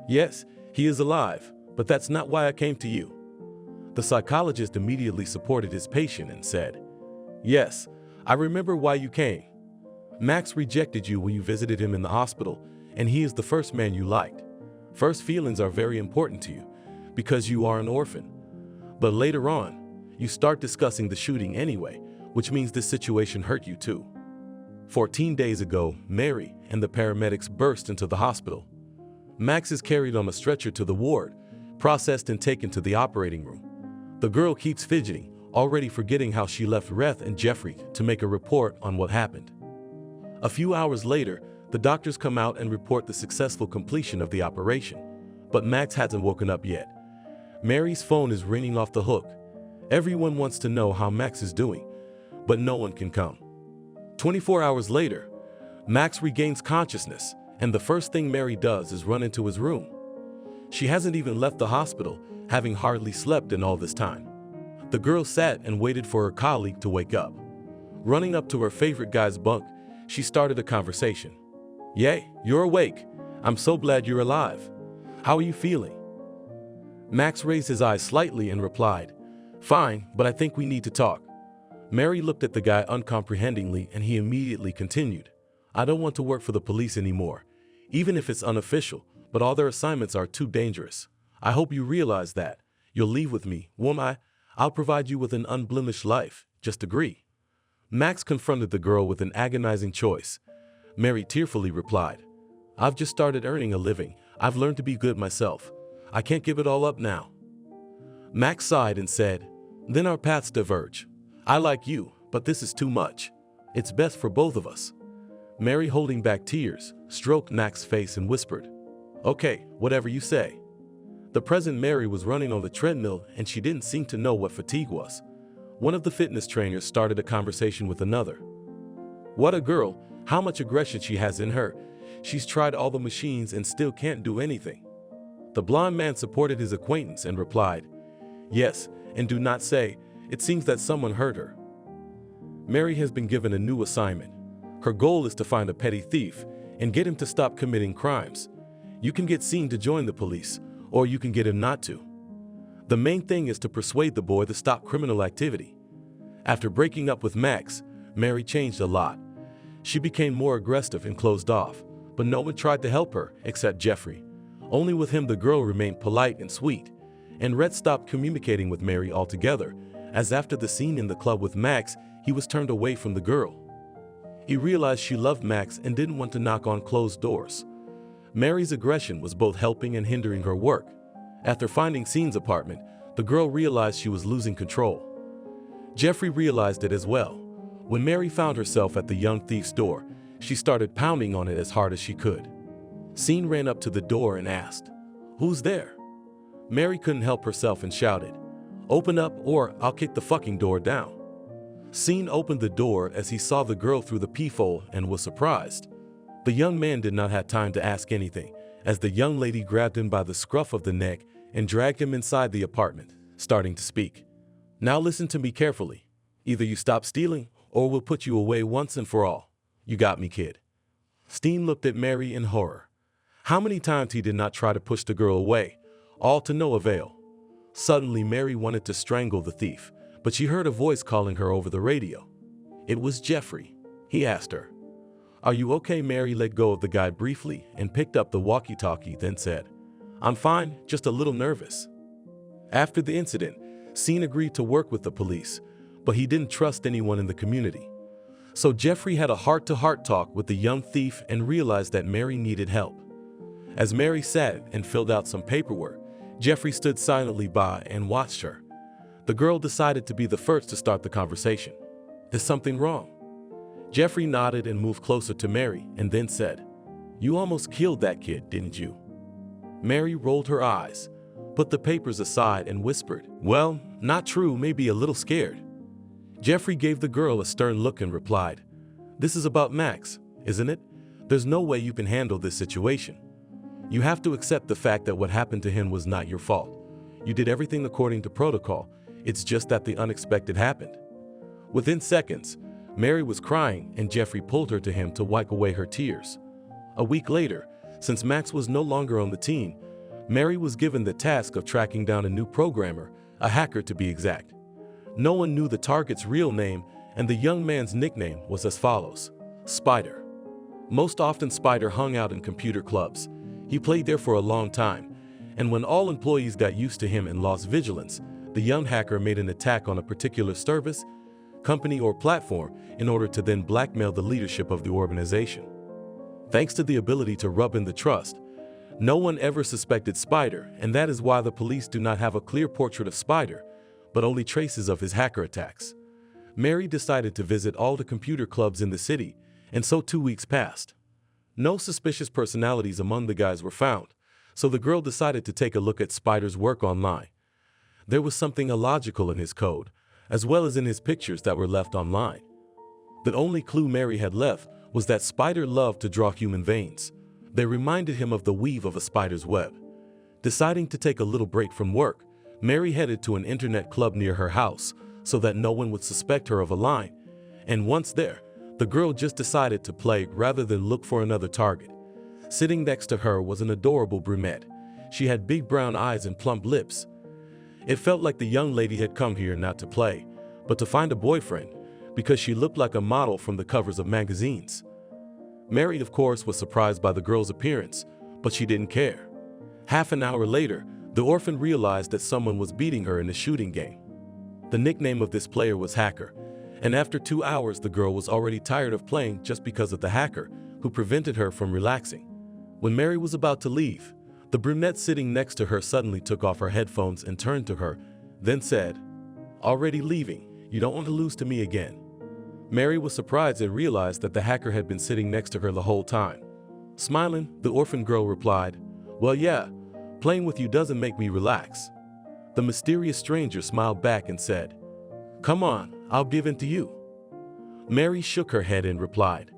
"Yes, he is alive, but that's not why I came to you." The psychologist immediately supported his patient and said, "Yes, I remember why you came. Max rejected you when you visited him in the hospital, and he is the first man you liked. First feelings are very important to you because you are an orphan. But later on, you start discussing the shooting anyway, which means this situation hurt you too." 14 days ago, Mary and the paramedics burst into the hospital. Max is carried on a stretcher to the ward, processed and taken to the operating room. The girl keeps fidgeting, already forgetting how she left Reth and Jeffrey to make a report on what happened. A few hours later, the doctors come out and report the successful completion of the operation, but Max hasn't woken up yet. Mary's phone is ringing off the hook. Everyone wants to know how Max is doing, but no one can come. 24 hours later, Max regains consciousness, and the first thing Mary does is run into his room. She hasn't even left the hospital, having hardly slept in all this time. The girl sat and waited for her colleague to wake up. Running up to her favorite guy's bunk, she started a conversation. "Yay, you're awake. I'm so glad you're alive. How are you feeling?" Max raised his eyes slightly and replied, "Fine, but I think we need to talk." Mary looked at the guy uncomprehendingly, and he immediately continued, "I don't want to work for the police anymore, even if it's unofficial, but all their assignments are too dangerous. I hope you realize that. You'll leave with me, won't I? I'll provide you with an unblemished life. Just agree." Max confronted the girl with an agonizing choice. Mary tearfully replied, "I've just started earning a living. I've learned to be good myself. I can't give it all up now." Max sighed and said, "Then our paths diverge. I like you, but this is too much. It's best for both of us." Mary, holding back tears, stroked Max's face and whispered, "Okay, whatever you say." The present Mary was running on the treadmill, and she didn't seem to know what fatigue was. One of the fitness trainers started a conversation with another. "What a girl, how much aggression she has in her. She's tried all the machines and still can't do anything." The blond man supported his acquaintance and replied, "Yes, and do not say, it seems that someone hurt her." Mary has been given a new assignment. Her goal is to find a petty thief and get him to stop committing crimes. You can get Scene to join the police, or you can get him not to. The main thing is to persuade the boy to stop criminal activity. After breaking up with Max, Mary changed a lot. She became more aggressive and closed off, but no one tried to help her except Jeffrey. Only with him the girl remained polite and sweet, and Red stopped communicating with Mary altogether, as after the scene in the club with Max, he was turned away from the girl. He realized she loved Max and didn't want to knock on closed doors. Mary's aggression was both helping and hindering her work. After finding Scene's apartment, the girl realized she was losing control. Jeffrey realized it as well. When Mary found herself at the young thief's door, she started pounding on it as hard as she could. Scene ran up to the door and asked, "Who's there?" Mary couldn't help herself and shouted, "Open up or I'll kick the fucking door down." Scene opened the door as he saw the girl through the peephole and was surprised. The young man did not have time to ask anything, as the young lady grabbed him by the scruff of the neck and dragged him inside the apartment, starting to speak. "Now listen to me carefully. Either you stop stealing or we'll put you away once and for all. You got me, kid." Steen looked at Mary in horror. How many times he did not try to push the girl away, all to no avail. Suddenly Mary wanted to strangle the thief, but she heard a voice calling her over the radio. It was Jeffrey. He asked her, "Are you okay?" Mary let go of the guy briefly and picked up the walkie-talkie, then said, "I'm fine, just a little nervous." After the incident, Scene agreed to work with the police, but he didn't trust anyone in the community. So Jeffrey had a heart-to-heart talk with the young thief and realized that Mary needed help. As Mary sat and filled out some paperwork, Jeffrey stood silently by and watched her. The girl decided to be the first to start the conversation. "Is something wrong?" Jeffrey nodded and moved closer to Mary and then said, "You almost killed that kid, didn't you?" Mary rolled her eyes, put the papers aside and whispered, "Well, not true, maybe a little scared." Jeffrey gave the girl a stern look and replied, "This is about Max, isn't it? There's no way you can handle this situation. You have to accept the fact that what happened to him was not your fault. You did everything according to protocol. It's just that the unexpected happened." Within seconds, Mary was crying and Jeffrey pulled her to him to wipe away her tears. A week later, since Max was no longer on the team, Mary was given the task of tracking down a new programmer, a hacker to be exact. No one knew the target's real name, and the young man's nickname was as follows: Spider. Most often Spider hung out in computer clubs. He played there for a long time, and when all employees got used to him and lost vigilance, the young hacker made an attack on a particular service, company, or platform in order to then blackmail the leadership of the organization. Thanks to the ability to rub in the trust, no one ever suspected Spider, and that is why the police do not have a clear portrait of Spider, but only traces of his hacker attacks. Mary decided to visit all the computer clubs in the city, and so 2 weeks passed. No suspicious personalities among the guys were found, so the girl decided to take a look at Spider's work online. There was something illogical in his code, as well as in his pictures that were left online. The only clue Mary had left was that Spider loved to draw human veins. They reminded him of the weave of a spider's web. Deciding to take a little break from work, Mary headed to an internet club near her house so that no one would suspect her of a line. And once there, the girl just decided to play rather than look for another target. Sitting next to her was an adorable brunette. She had big brown eyes and plump lips. It felt like the young lady had come here not to play, but to find a boyfriend, because she looked like a model from the covers of magazines. Mary, of course, was surprised by the girl's appearance, but she didn't care. Half an hour later, the orphan realized that someone was beating her in a shooting game. The nickname of this player was Hacker, and after 2 hours the girl was already tired of playing just because of the hacker, who prevented her from relaxing. When Mary was about to leave, the brunette sitting next to her suddenly took off her headphones and turned to her, then said, "Already leaving? You don't want to lose to me again." Mary was surprised and realized that the hacker had been sitting next to her the whole time. Smiling, the orphan girl replied, "Well, yeah, playing with you doesn't make me relax." The mysterious stranger smiled back and said, "Come on, I'll give in to you." Mary shook her head and replied,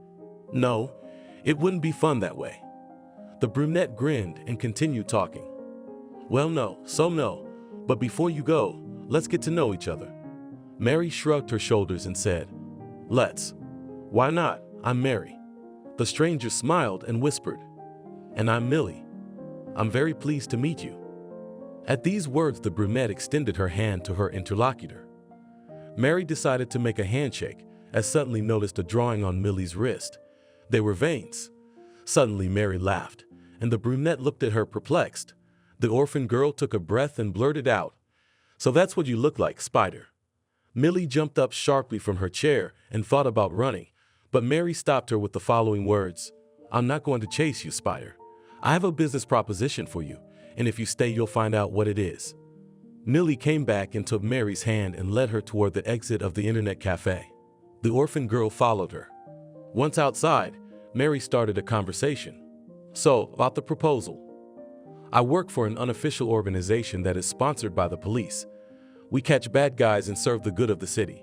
"No, it wouldn't be fun that way." The brunette grinned and continued talking. "Well, no, but before you go, let's get to know each other." Mary shrugged her shoulders and said, "Let's." "Why not? I'm Mary." The stranger smiled and whispered, "And I'm Millie. I'm very pleased to meet you." At these words, the brunette extended her hand to her interlocutor. Mary decided to make a handshake, as suddenly noticed a drawing on Millie's wrist. They were veins. Suddenly, Mary laughed, and the brunette looked at her perplexed. The orphan girl took a breath and blurted out, "So that's what you look like, Spider." Millie jumped up sharply from her chair and thought about running, but Mary stopped her with the following words, "I'm not going to chase you, Spider. I have a business proposition for you, and if you stay, you'll find out what it is." Millie came back and took Mary's hand and led her toward the exit of the internet cafe. The orphan girl followed her. Once outside, Mary started a conversation. "So, about the proposal. I work for an unofficial organization that is sponsored by the police. We catch bad guys and serve the good of the city.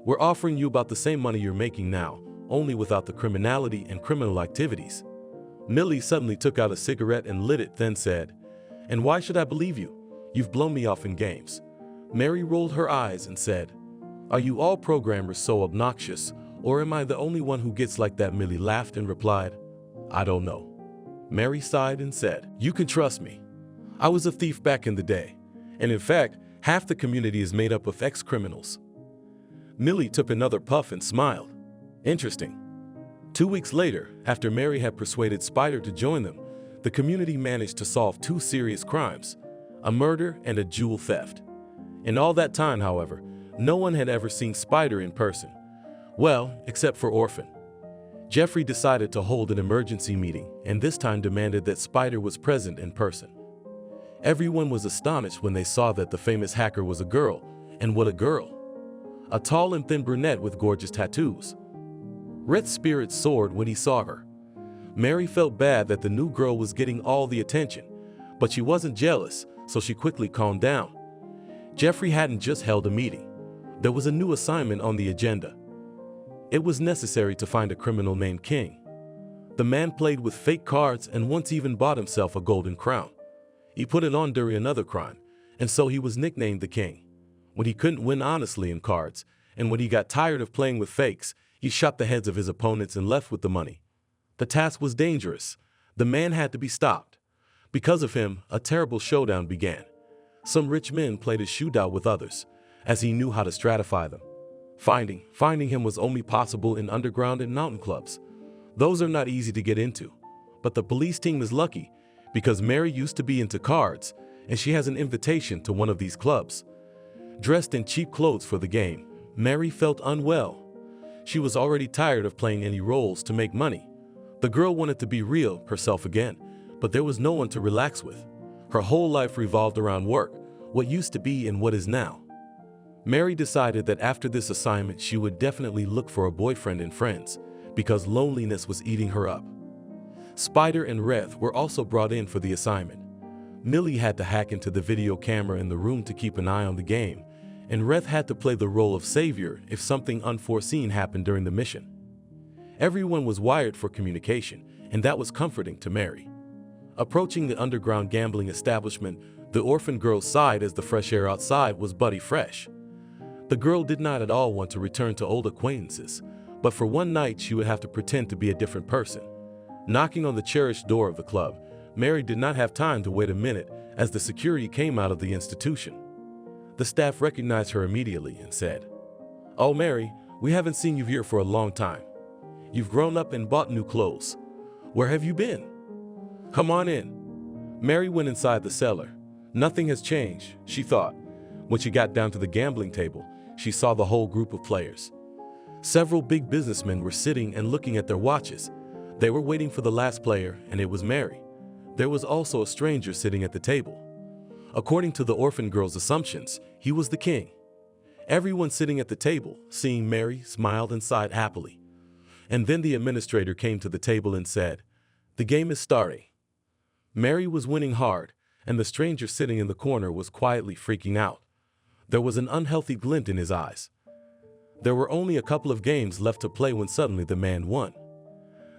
We're offering you about the same money you're making now, only without the criminality and criminal activities." Millie suddenly took out a cigarette and lit it, then said, "And why should I believe you? You've blown me off in games." Mary rolled her eyes and said, "Are you all programmers so obnoxious, or am I the only one who gets like that?" Millie laughed and replied, "I don't know." Mary sighed and said, "You can trust me. I was a thief back in the day, and in fact, half the community is made up of ex-criminals." Millie took another puff and smiled. "Interesting." 2 weeks later, after Mary had persuaded Spider to join them, the community managed to solve 2 serious crimes, a murder and a jewel theft. In all that time, however, no one had ever seen Spider in person. Well, except for Orphan. Jeffrey decided to hold an emergency meeting and this time demanded that Spider was present in person. Everyone was astonished when they saw that the famous hacker was a girl, and what a girl! A tall and thin brunette with gorgeous tattoos. Rhett's spirit soared when he saw her. Mary felt bad that the new girl was getting all the attention, but she wasn't jealous, so she quickly calmed down. Jeffrey hadn't just held a meeting. There was a new assignment on the agenda. It was necessary to find a criminal named King. The man played with fake cards and once even bought himself a golden crown. He put it on during another crime, and so he was nicknamed the King. When he couldn't win honestly in cards, and when he got tired of playing with fakes, he shot the heads of his opponents and left with the money. The task was dangerous. The man had to be stopped. Because of him, a terrible showdown began. Some rich men played a shootout with others, as he knew how to stratify them. Finding him was only possible in underground and mountain clubs. Those are not easy to get into. But the police team is lucky, because Mary used to be into cards, and she has an invitation to one of these clubs. Dressed in cheap clothes for the game, Mary felt unwell. She was already tired of playing any roles to make money. The girl wanted to be real, herself again, but there was no one to relax with. Her whole life revolved around work, what used to be and what is now. Mary decided that after this assignment she would definitely look for a boyfriend and friends, because loneliness was eating her up. Spider and Reth were also brought in for the assignment. Millie had to hack into the video camera in the room to keep an eye on the game, and Reth had to play the role of savior if something unforeseen happened during the mission. Everyone was wired for communication, and that was comforting to Mary. Approaching the underground gambling establishment, the orphan girl sighed as the fresh air outside was buddy fresh. The girl did not at all want to return to old acquaintances, but for one night she would have to pretend to be a different person. Knocking on the cherished door of the club, Mary did not have time to wait a minute as the security came out of the institution. The staff recognized her immediately and said, "Oh, Mary, we haven't seen you here for a long time. You've grown up and bought new clothes. Where have you been? Come on in." Mary went inside the cellar. Nothing has changed, she thought. When she got down to the gambling table, she saw the whole group of players. Several big businessmen were sitting and looking at their watches. They were waiting for the last player, and it was Mary. There was also a stranger sitting at the table. According to the orphan girl's assumptions, he was the king. Everyone sitting at the table, seeing Mary, smiled and sighed happily. And then the administrator came to the table and said, "The game is starting." Mary was winning hard, and the stranger sitting in the corner was quietly freaking out. There was an unhealthy glint in his eyes. There were only a couple of games left to play when suddenly the man won.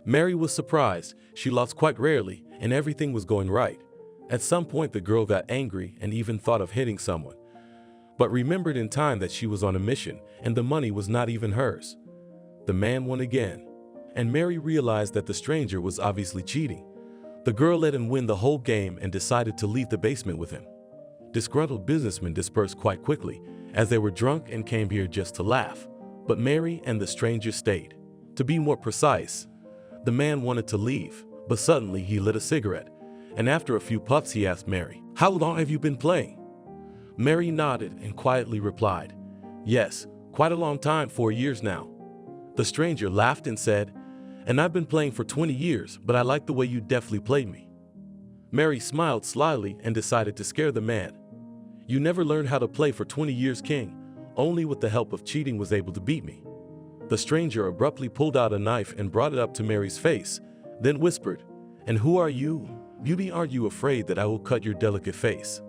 Mary was surprised. She lost quite rarely, and everything was going right. At some point the girl got angry and even thought of hitting someone, but remembered in time that she was on a mission and the money was not even hers. The man won again, and Mary realized that the stranger was obviously cheating. The girl let him win the whole game and decided to leave the basement with him. Disgruntled businessmen dispersed quite quickly, as they were drunk and came here just to laugh. But Mary and the stranger stayed. To be more precise, the man wanted to leave, but suddenly he lit a cigarette, and after a few puffs he asked Mary, "How long have you been playing?" Mary nodded and quietly replied, "Yes, quite a long time, 4 years now." The stranger laughed and said, "And I've been playing for 20 years, but I like the way you deftly played me." Mary smiled slyly and decided to scare the man. "You never learned how to play for 20 years, King. Only with the help of cheating was able to beat me." The stranger abruptly pulled out a knife and brought it up to Mary's face, then whispered, "And who are you? Beauty, aren't you afraid that I will cut your delicate face?"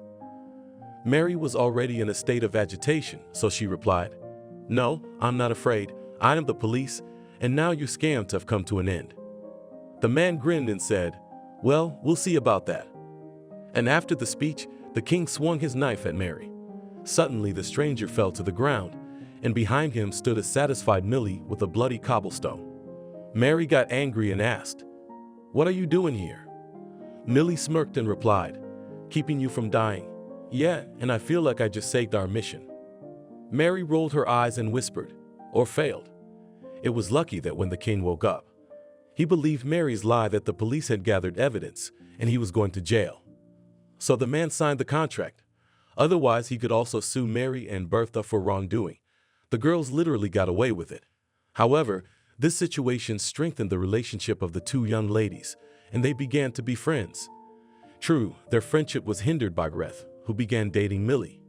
Mary was already in a state of agitation, so she replied, "No, I'm not afraid. I am the police, and now your scams have come to an end." The man grinned and said, "Well, we'll see about that." And after the speech, the king swung his knife at Mary. Suddenly the stranger fell to the ground, and behind him stood a satisfied Millie with a bloody cobblestone. Mary got angry and asked, "What are you doing here?" Millie smirked and replied, "Keeping you from dying." "Yeah, and I feel like I just saved our mission." Mary rolled her eyes and whispered, "Or failed." It was lucky that when the king woke up, he believed Mary's lie that the police had gathered evidence and he was going to jail. So the man signed the contract. Otherwise, he could also sue Mary and Bertha for wrongdoing. The girls literally got away with it. However, this situation strengthened the relationship of the two young ladies, and they began to be friends. True, their friendship was hindered by Greth, who began dating Millie.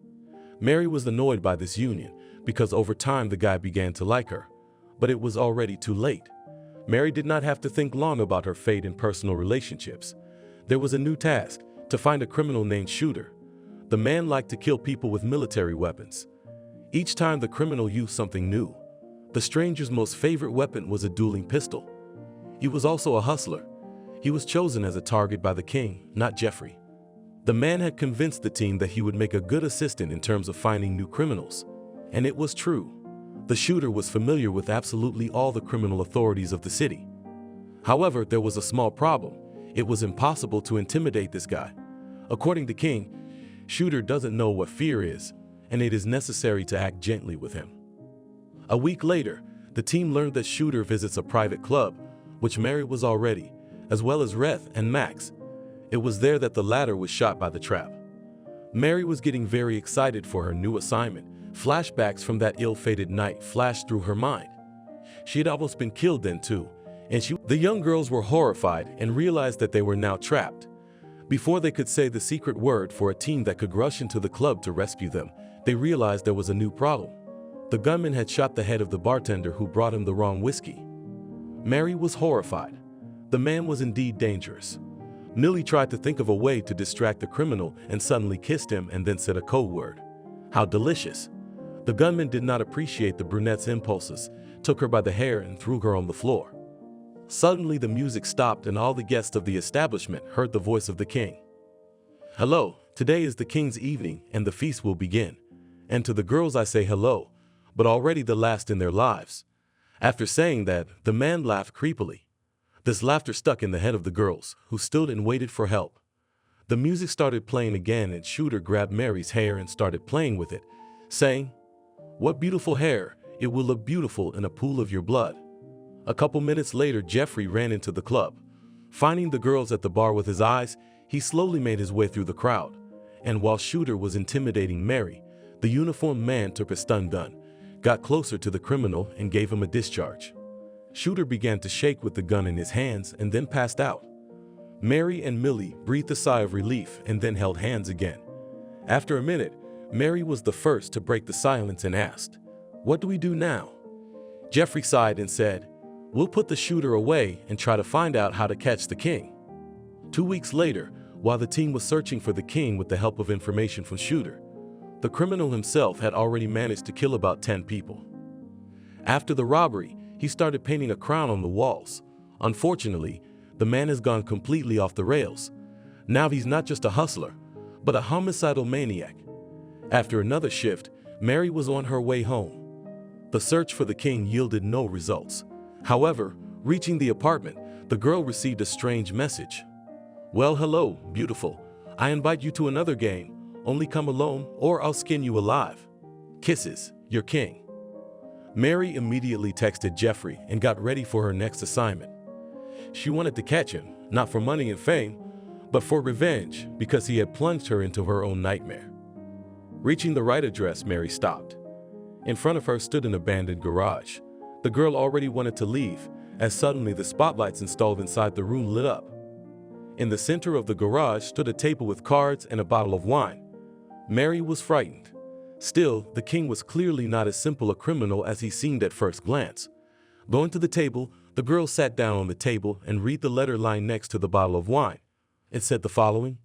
Mary was annoyed by this union because over time the guy began to like her, but it was already too late. Mary did not have to think long about her fate in personal relationships. There was a new task, to find a criminal named Shooter. The man liked to kill people with military weapons. Each time the criminal used something new. The stranger's most favorite weapon was a dueling pistol. He was also a hustler. He was chosen as a target by the king, not Jeffrey. The man had convinced the team that he would make a good assistant in terms of finding new criminals. And it was true. The shooter was familiar with absolutely all the criminal authorities of the city. However, there was a small problem. It was impossible to intimidate this guy. According to King, Shooter doesn't know what fear is, and it is necessary to act gently with him. A week later, the team learned that Shooter visits a private club, which Mary was already, as well as Reth and Max. It was there that the latter was shot by the trap. Mary was getting very excited for her new assignment. Flashbacks from that ill-fated night flashed through her mind. She had almost been killed then too, and the young girls were horrified and realized that they were now trapped. Before they could say the secret word for a team that could rush into the club to rescue them, they realized there was a new problem. The gunman had shot the head of the bartender who brought him the wrong whiskey. Mary was horrified. The man was indeed dangerous. Millie tried to think of a way to distract the criminal and suddenly kissed him and then said a code word. How delicious. The gunman did not appreciate the brunette's impulses, took her by the hair and threw her on the floor. Suddenly the music stopped and all the guests of the establishment heard the voice of the king. "Hello, today is the king's evening and the feast will begin. And to the girls I say hello, but already the last in their lives." After saying that, the man laughed creepily. This laughter stuck in the head of the girls, who stood and waited for help. The music started playing again and Shooter grabbed Mary's hair and started playing with it, saying, "What beautiful hair, it will look beautiful in a pool of your blood." A couple minutes later, Jeffrey ran into the club. Finding the girls at the bar with his eyes, he slowly made his way through the crowd. And while Shooter was intimidating Mary, the uniformed man took a stun gun, got closer to the criminal and gave him a discharge. Shooter began to shake with the gun in his hands and then passed out. Mary and Millie breathed a sigh of relief and then held hands again. After a minute, Mary was the first to break the silence and asked, "What do we do now?" Jeffrey sighed and said, "We'll put the shooter away and try to find out how to catch the king." 2 weeks later, while the team was searching for the king with the help of information from Shooter, the criminal himself had already managed to kill about 10 people. After the robbery, he started painting a crown on the walls. Unfortunately, the man has gone completely off the rails. Now he's not just a hustler, but a homicidal maniac. After another shift, Mary was on her way home. The search for the king yielded no results. However, reaching the apartment, the girl received a strange message. "Well, hello, beautiful. I invite you to another game. Only come alone or I'll skin you alive. Kisses, your king." Mary immediately texted Jeffrey and got ready for her next assignment. She wanted to catch him, not for money and fame, but for revenge because he had plunged her into her own nightmare. Reaching the right address, Mary stopped. In front of her stood an abandoned garage. The girl already wanted to leave, as suddenly the spotlights installed inside the room lit up. In the center of the garage stood a table with cards and a bottle of wine. Mary was frightened. Still, the king was clearly not as simple a criminal as he seemed at first glance. Going to the table, the girl sat down on the table and read the letter lying next to the bottle of wine. It said the following: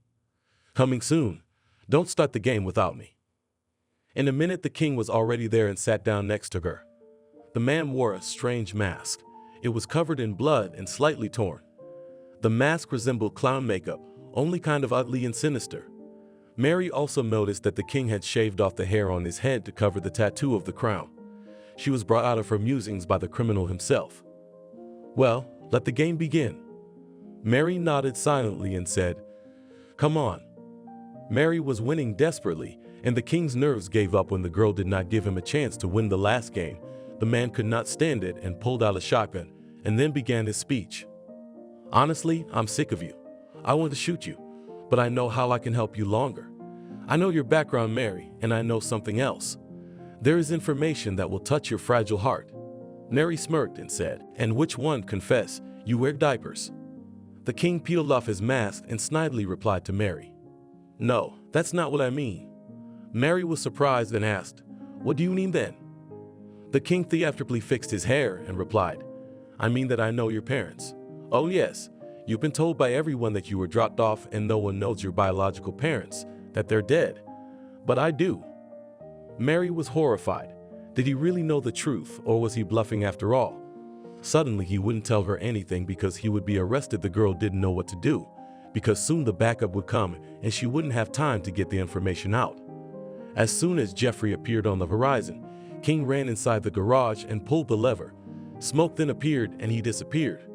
"Coming soon. Don't start the game without me." In a minute, the king was already there and sat down next to her. The man wore a strange mask. It was covered in blood and slightly torn. The mask resembled clown makeup, only kind of ugly and sinister. Mary also noticed that the king had shaved off the hair on his head to cover the tattoo of the crown. She was brought out of her musings by the criminal himself. "Well, let the game begin." Mary nodded silently and said, "Come on." Mary was winning desperately, and the king's nerves gave up when the girl did not give him a chance to win the last game. The man could not stand it and pulled out a shotgun, and then began his speech. "Honestly, I'm sick of you. I want to shoot you, but I know how I can help you longer. I know your background, Mary, and I know something else. There is information that will touch your fragile heart." Mary smirked and said, "And which one? Confess, you wear diapers." The king peeled off his mask and snidely replied to Mary, "No, that's not what I mean." Mary was surprised and asked, "What do you mean then?" The king theatrically fixed his hair and replied, "I mean that I know your parents." "Oh yes, you've been told by everyone that you were dropped off and no one knows your biological parents, that they're dead. But I do." Mary was horrified. Did he really know the truth, or was he bluffing after all? Suddenly he wouldn't tell her anything because he would be arrested. The girl didn't know what to do, because soon the backup would come and she wouldn't have time to get the information out. As soon as Jeffrey appeared on the horizon, King ran inside the garage and pulled the lever. Smoke then appeared and he disappeared.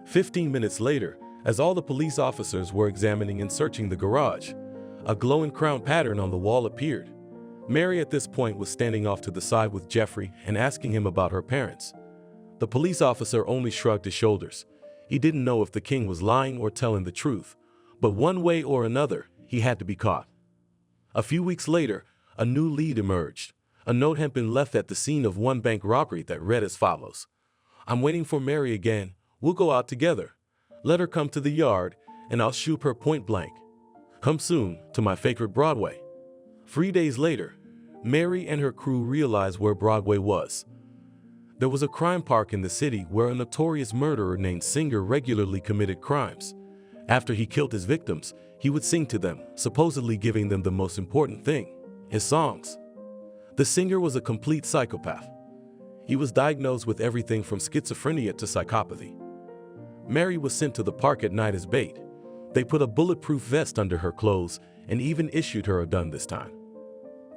15 minutes later, as all the police officers were examining and searching the garage, a glowing crown pattern on the wall appeared. Mary at this point was standing off to the side with Jeffrey and asking him about her parents. The police officer only shrugged his shoulders. He didn't know if the king was lying or telling the truth, but one way or another, he had to be caught. A few weeks later, a new lead emerged. A note had been left at the scene of one bank robbery that read as follows: "I'm waiting for Mary again. We'll go out together. Let her come to the yard, and I'll shoot her point blank. Come soon to my favorite Broadway." 3 days later, Mary and her crew realized where Broadway was. There was a crime park in the city where a notorious murderer named Singer regularly committed crimes. After he killed his victims, he would sing to them, supposedly giving them the most important thing: his songs. The singer was a complete psychopath. He was diagnosed with everything from schizophrenia to psychopathy. Mary was sent to the park at night as bait. They put a bulletproof vest under her clothes and even issued her a gun this time.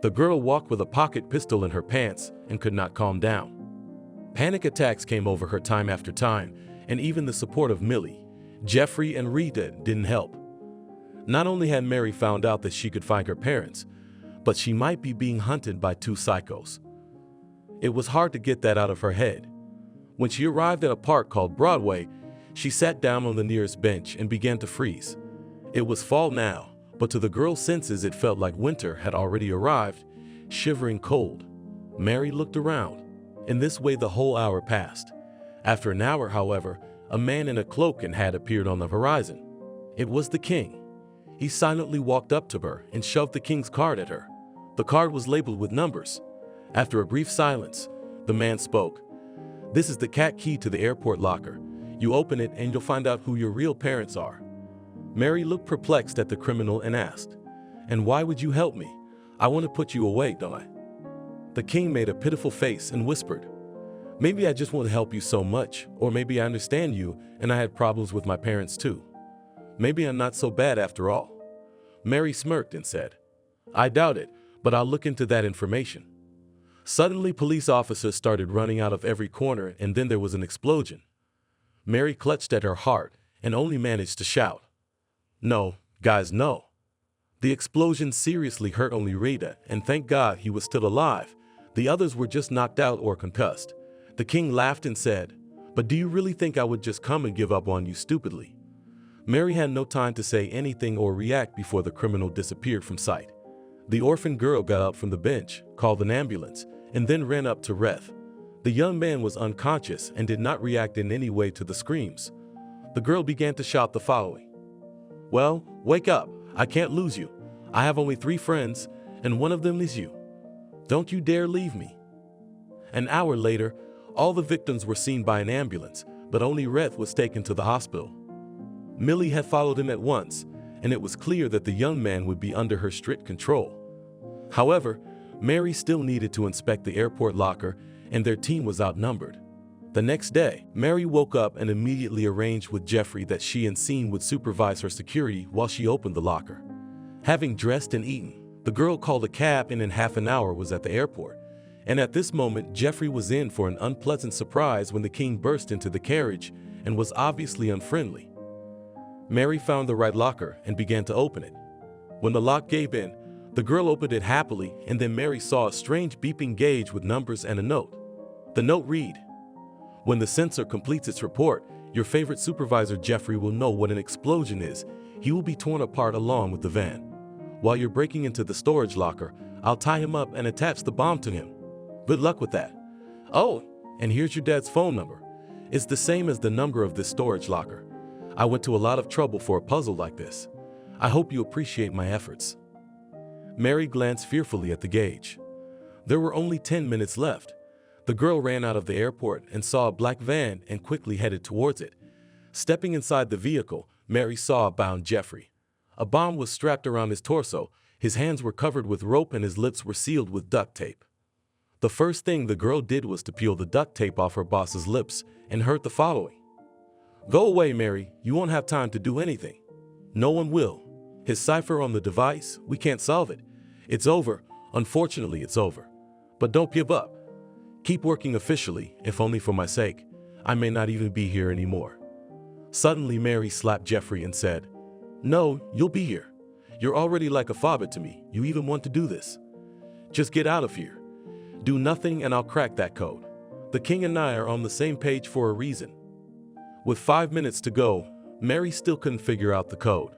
The girl walked with a pocket pistol in her pants and could not calm down. Panic attacks came over her time after time, and even the support of Millie, Jeffrey, and Rita didn't help. Not only had Mary found out that she could find her parents, but she might be being hunted by two psychos. It was hard to get that out of her head. When she arrived at a park called Broadway, she sat down on the nearest bench and began to freeze. It was fall now, but to the girl's senses it felt like winter had already arrived, shivering cold. Mary looked around. In this way the whole hour passed. After an hour, however, a man in a cloak and hat appeared on the horizon. It was the king. He silently walked up to her and shoved the king's card at her. The card was labeled with numbers. After a brief silence, the man spoke. "This is the cat key to the airport locker. You open it and you'll find out who your real parents are." Mary looked perplexed at the criminal and asked, "And why would you help me? I want to put you away, don't I?" The king made a pitiful face and whispered, "Maybe I just want to help you so much, or maybe I understand you and I had problems with my parents too. Maybe I'm not so bad after all." Mary smirked and said, "I doubt it, but I'll look into that information." Suddenly, police officers started running out of every corner, and then there was an explosion. Mary clutched at her heart and only managed to shout, "No, guys, no." The explosion seriously hurt only Rita, and thank God he was still alive. The others were just knocked out or concussed. The king laughed and said, "But do you really think I would just come and give up on you stupidly?" Mary had no time to say anything or react before the criminal disappeared from sight. The orphan girl got up from the bench, called an ambulance, and then ran up to Reth. The young man was unconscious and did not react in any way to the screams. The girl began to shout the following: "Well, wake up. I can't lose you. I have only 3 friends, and one of them is you. Don't you dare leave me." An hour later, all the victims were seen by an ambulance, but only Reth was taken to the hospital. Millie had followed him at once, and it was clear that the young man would be under her strict control. However, Mary still needed to inspect the airport locker, and their team was outnumbered. The next day, Mary woke up and immediately arranged with Jeffrey that she and Sean would supervise her security while she opened the locker. Having dressed and eaten, the girl called a cab and in half an hour was at the airport. And at this moment, Jeffrey was in for an unpleasant surprise when the king burst into the carriage and was obviously unfriendly. Mary found the right locker and began to open it. When the lock gave in, the girl opened it happily, and then Mary saw a strange beeping gauge with numbers and a note. The note read, "When the sensor completes its report, your favorite supervisor Jeffrey will know what an explosion is. He will be torn apart along with the van. While you're breaking into the storage locker, I'll tie him up and attach the bomb to him. Good luck with that. Oh, and here's your dad's phone number. It's the same as the number of this storage locker. I went to a lot of trouble for a puzzle like this. I hope you appreciate my efforts." Mary glanced fearfully at the gauge. There were only 10 minutes left. The girl ran out of the airport and saw a black van and quickly headed towards it. Stepping inside the vehicle, Mary saw a bound Jeffrey. A bomb was strapped around his torso, his hands were covered with rope, and his lips were sealed with duct tape. The first thing the girl did was to peel the duct tape off her boss's lips and heard the following: "Go away, Mary. You won't have time to do anything." "No one will. His cipher on the device, we can't solve it. It's over. Unfortunately, it's over. But don't give up. Keep working officially, if only for my sake. I may not even be here anymore." Suddenly, Mary slapped Jeffrey and said, "No, you'll be here. You're already like a father to me. You even want to do this. Just get out of here. Do nothing and I'll crack that code. The king and I are on the same page for a reason." With 5 minutes to go, Mary still couldn't figure out the code.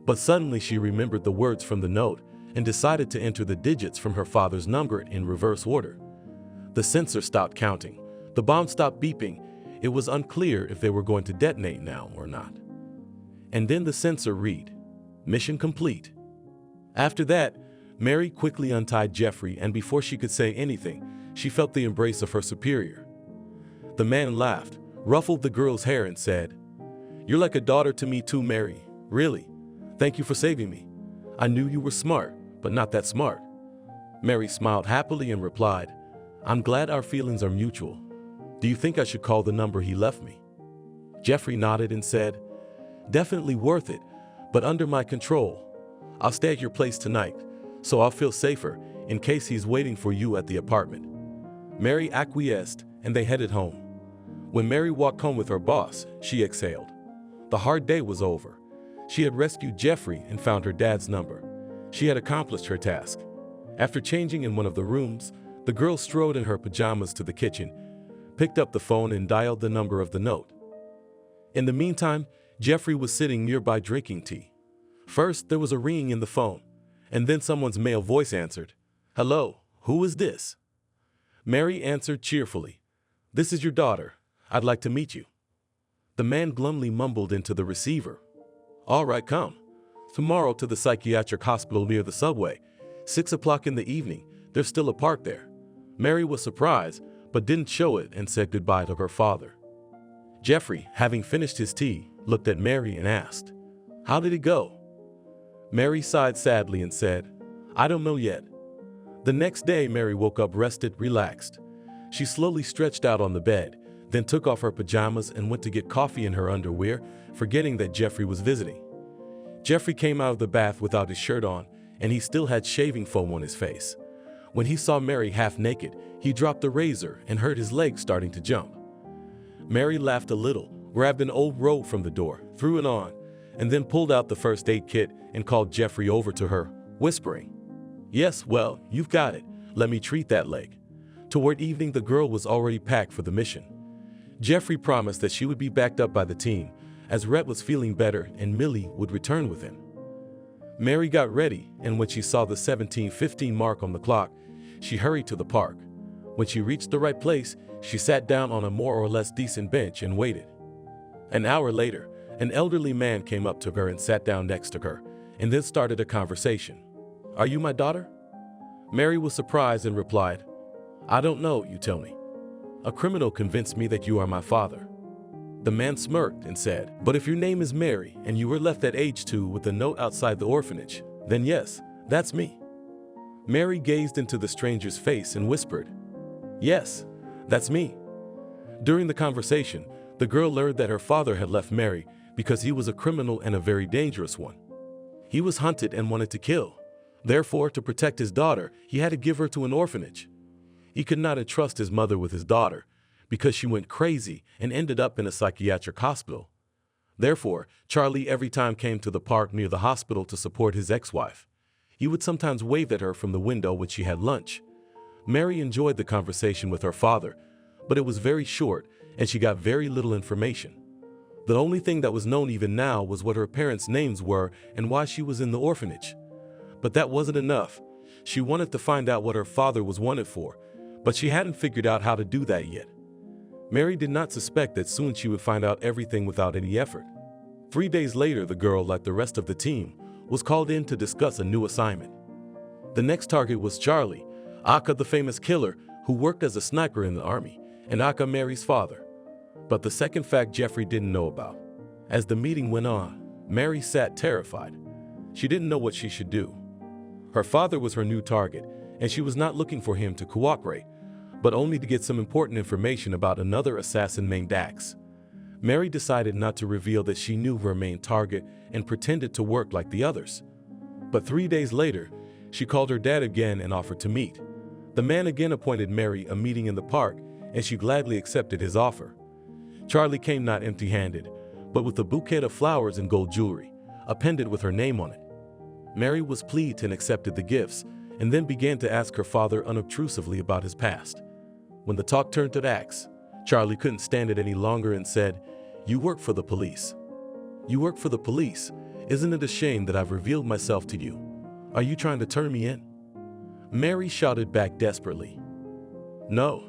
But suddenly she remembered the words from the note and decided to enter the digits from her father's number in reverse order. The sensor stopped counting. The bomb stopped beeping. It was unclear if they were going to detonate now or not. And then the sensor read, "Mission complete." After that, Mary quickly untied Jeffrey, and before she could say anything, she felt the embrace of her superior. The man laughed, ruffled the girl's hair, and said, "You're like a daughter to me too, Mary. Really. Thank you for saving me. I knew you were smart, but not that smart." Mary smiled happily and replied, "I'm glad our feelings are mutual. Do you think I should call the number he left me?" Jeffrey nodded and said, "Definitely worth it, but under my control. I'll stay at your place tonight, so I'll feel safer in case he's waiting for you at the apartment." Mary acquiesced and they headed home. When Mary walked home with her boss, she exhaled. The hard day was over. She had rescued Jeffrey and found her dad's number. She had accomplished her task. After changing in one of the rooms, the girl strode in her pajamas to the kitchen, picked up the phone and dialed the number of the note. In the meantime, Jeffrey was sitting nearby drinking tea. First, there was a ringing in the phone, and then someone's male voice answered. "Hello, who is this?" Mary answered cheerfully, "This is your daughter. I'd like to meet you." The man glumly mumbled into the receiver, "All right, come. Tomorrow to the psychiatric hospital near the subway. 6 o'clock in the evening. There's still a park there." Mary was surprised, but didn't show it and said goodbye to her father. Jeffrey, having finished his tea, looked at Mary and asked, "How did it go?" Mary sighed sadly and said, "I don't know yet." The next day, Mary woke up rested, relaxed. She slowly stretched out on the bed, then took off her pajamas and went to get coffee in her underwear, forgetting that Jeffrey was visiting. Jeffrey came out of the bath without his shirt on, and he still had shaving foam on his face. When he saw Mary half naked, he dropped the razor and heard his legs starting to jump. Mary laughed a little, grabbed an old robe from the door, threw it on, and then pulled out the first aid kit and called Jeffrey over to her, whispering, "Yes, well, you've got it. Let me treat that leg." Toward evening, the girl was already packed for the mission. Jeffrey promised that she would be backed up by the team, as Rhett was feeling better and Millie would return with him. Mary got ready, and when she saw the 17:15 mark on the clock, she hurried to the park. When she reached the right place, she sat down on a more or less decent bench and waited. An hour later, an elderly man came up to her and sat down next to her, and then started a conversation. "Are you my daughter?" Mary was surprised and replied, "I don't know, you tell me. A criminal convinced me that you are my father." The man smirked and said, "But if your name is Mary and you were left at age 2 with a note outside the orphanage, then yes, that's me." Mary gazed into the stranger's face and whispered, "Yes, that's me." During the conversation, the girl learned that her father had left Mary because he was a criminal and a very dangerous one. He was hunted and wanted to kill. Therefore, to protect his daughter, he had to give her to an orphanage. He could not entrust his mother with his daughter because she went crazy and ended up in a psychiatric hospital. Therefore, Charlie every time came to the park near the hospital to support his ex-wife. He would sometimes wave at her from the window when she had lunch. Mary enjoyed the conversation with her father, but it was very short and she got very little information. The only thing that was known even now was what her parents' names were and why she was in the orphanage. But that wasn't enough. She wanted to find out what her father was wanted for, but she hadn't figured out how to do that yet. Mary did not suspect that soon she would find out everything without any effort. 3 days later, the girl, like the rest of the team, was called in to discuss a new assignment. The next target was Charlie, Aka the famous killer who worked as a sniper in the army, and Aka Mary's father. But the second fact Jeffrey didn't know about. As the meeting went on, Mary sat terrified. She didn't know what she should do. Her father was her new target, and she was not looking for him to cooperate, but only to get some important information about another assassin named Dax. Mary decided not to reveal that she knew her main target and pretended to work like the others. But 3 days later, she called her dad again and offered to meet. The man again appointed Mary a meeting in the park, and she gladly accepted his offer. Charlie came not empty-handed, but with a bouquet of flowers and gold jewelry, a pendant with her name on it. Mary was pleased and accepted the gifts, and then began to ask her father unobtrusively about his past. When the talk turned to Dax, Charlie couldn't stand it any longer and said, "You work for the police." "You work for the police? Isn't it a shame that I've revealed myself to you? Are you trying to turn me in?" Mary shouted back desperately, "No,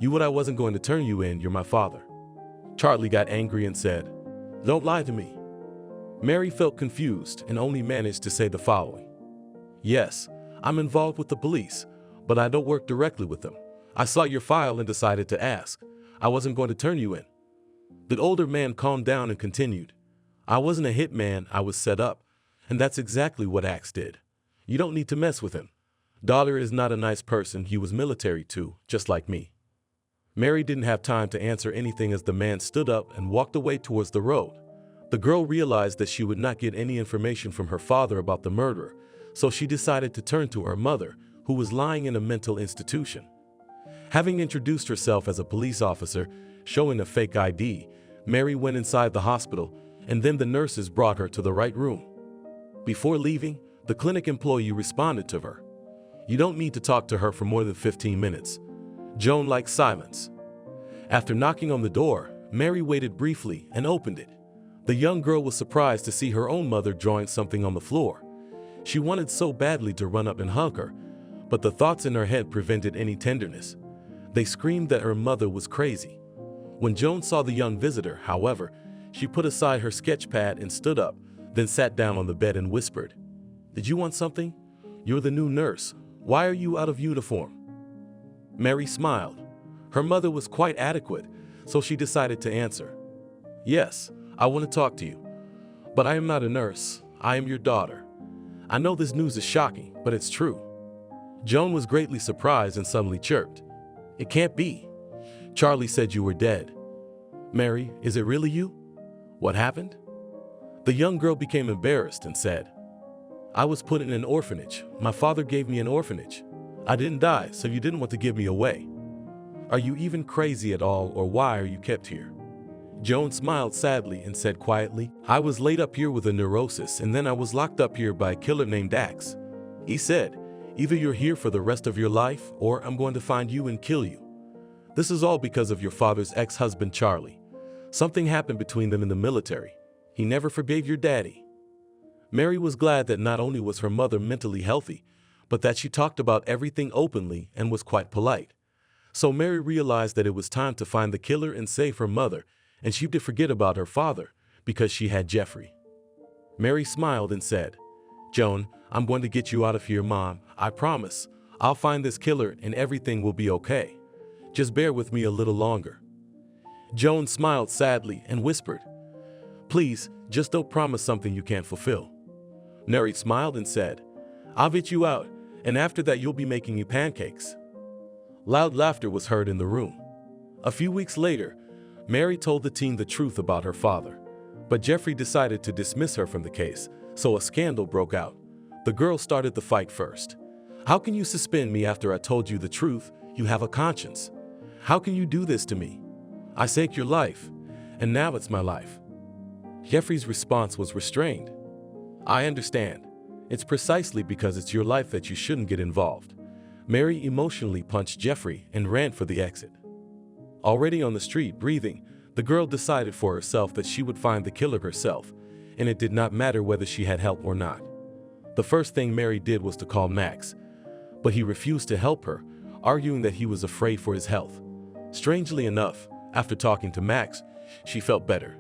I wasn't going to turn you in, you're my father." Charlie got angry and said, "Don't lie to me." Mary felt confused and only managed to say the following, "Yes, I'm involved with the police, but I don't work directly with them. I saw your file and decided to ask. I wasn't going to turn you in." The older man calmed down and continued, "I wasn't a hitman, I was set up, and that's exactly what Axe did. You don't need to mess with him. Daughter is not a nice person, he was military too, just like me." Mary didn't have time to answer anything as the man stood up and walked away towards the road. The girl realized that she would not get any information from her father about the murderer, so she decided to turn to her mother, who was lying in a mental institution. Having introduced herself as a police officer, showing a fake ID, Mary went inside the hospital, and then the nurses brought her to the right room. Before leaving, the clinic employee responded to her. "You don't need to talk to her for more than 15 minutes. Joan likes silence." After knocking on the door, Mary waited briefly and opened it. The young girl was surprised to see her own mother drawing something on the floor. She wanted so badly to run up and hug her, but the thoughts in her head prevented any tenderness. They screamed that her mother was crazy. When Joan saw the young visitor, however, she put aside her sketch pad and stood up, then sat down on the bed and whispered, "Did you want something? You're the new nurse. Why are you out of uniform?" Mary smiled. Her mother was quite adequate, so she decided to answer. "Yes, I want to talk to you. But I am not a nurse. I am your daughter. I know this news is shocking, but it's true." Joan was greatly surprised and suddenly chirped, "It can't be. Charlie said you were dead." "Mary, is it really you? What happened?" The young girl became embarrassed and said, "I was put in an orphanage. My father gave me an orphanage. I didn't die, so you didn't want to give me away. Are you even crazy at all, or why are you kept here?" Joan smiled sadly and said quietly, "I was laid up here with a neurosis, and then I was locked up here by a killer named Axe. He said, either you're here for the rest of your life, or I'm going to find you and kill you. This is all because of your father's ex-husband, Charlie. Something happened between them in the military. He never forgave your daddy." Mary was glad that not only was her mother mentally healthy, but that she talked about everything openly and was quite polite. So Mary realized that it was time to find the killer and save her mother, and she did forget about her father because she had Jeffrey. Mary smiled and said, "Joan, I'm going to get you out of here, Mom. I promise. I'll find this killer and everything will be okay. Just bear with me a little longer." Joan smiled sadly and whispered, "Please, just don't promise something you can't fulfill." Mary smiled and said, "I'll get you out, and after that you'll be making you pancakes." Loud laughter was heard in the room. A few weeks later, Mary told the team the truth about her father, but Jeffrey decided to dismiss her from the case, so a scandal broke out. The girl started the fight first. "How can you suspend me after I told you the truth? You have a conscience. How can you do this to me? I saved your life, and now it's my life." Jeffrey's response was restrained. "I understand. It's precisely because it's your life that you shouldn't get involved." Mary emotionally punched Jeffrey and ran for the exit. Already on the street, breathing, the girl decided for herself that she would find the killer herself, and it did not matter whether she had help or not. The first thing Mary did was to call Max, but he refused to help her, arguing that he was afraid for his health. Strangely enough, after talking to Max, she felt better.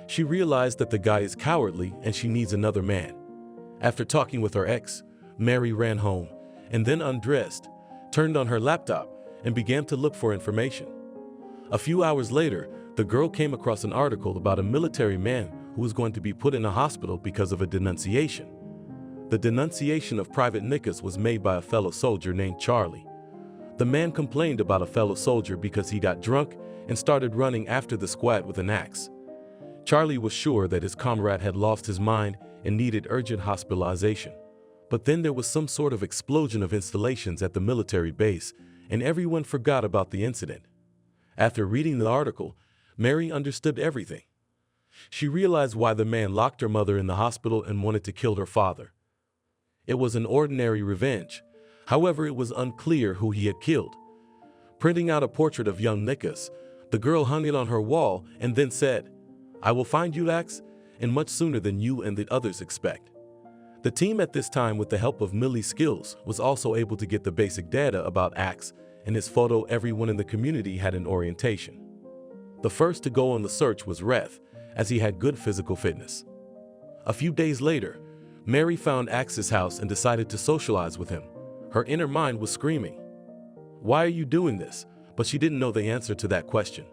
She realized that the guy is cowardly and she needs another man. After talking with her ex, Mary ran home and then undressed, turned on her laptop, and began to look for information. A few hours later, the girl came across an article about a military man who was going to be put in a hospital because of a denunciation. The denunciation of Private Nicholas was made by a fellow soldier named Charlie. The man complained about a fellow soldier because he got drunk and started running after the squad with an axe. Charlie was sure that his comrade had lost his mind and needed urgent hospitalization. But then there was some sort of explosion of installations at the military base, and everyone forgot about the incident. After reading the article, Mary understood everything. She realized why the man locked her mother in the hospital and wanted to kill her father. It was an ordinary revenge. However, it was unclear who he had killed. Printing out a portrait of young Nicholas, the girl hung it on her wall and then said, "I will find you, Axe, and much sooner than you and the others expect." The team at this time, with the help of Millie's skills, was also able to get the basic data about Axe and his photo. Everyone in the community had an orientation. The first to go on the search was Reth, as he had good physical fitness. A few days later, Mary found Axe's house and decided to socialize with him. Her inner mind was screaming, "Why are you doing this?" But she didn't know the answer to that question.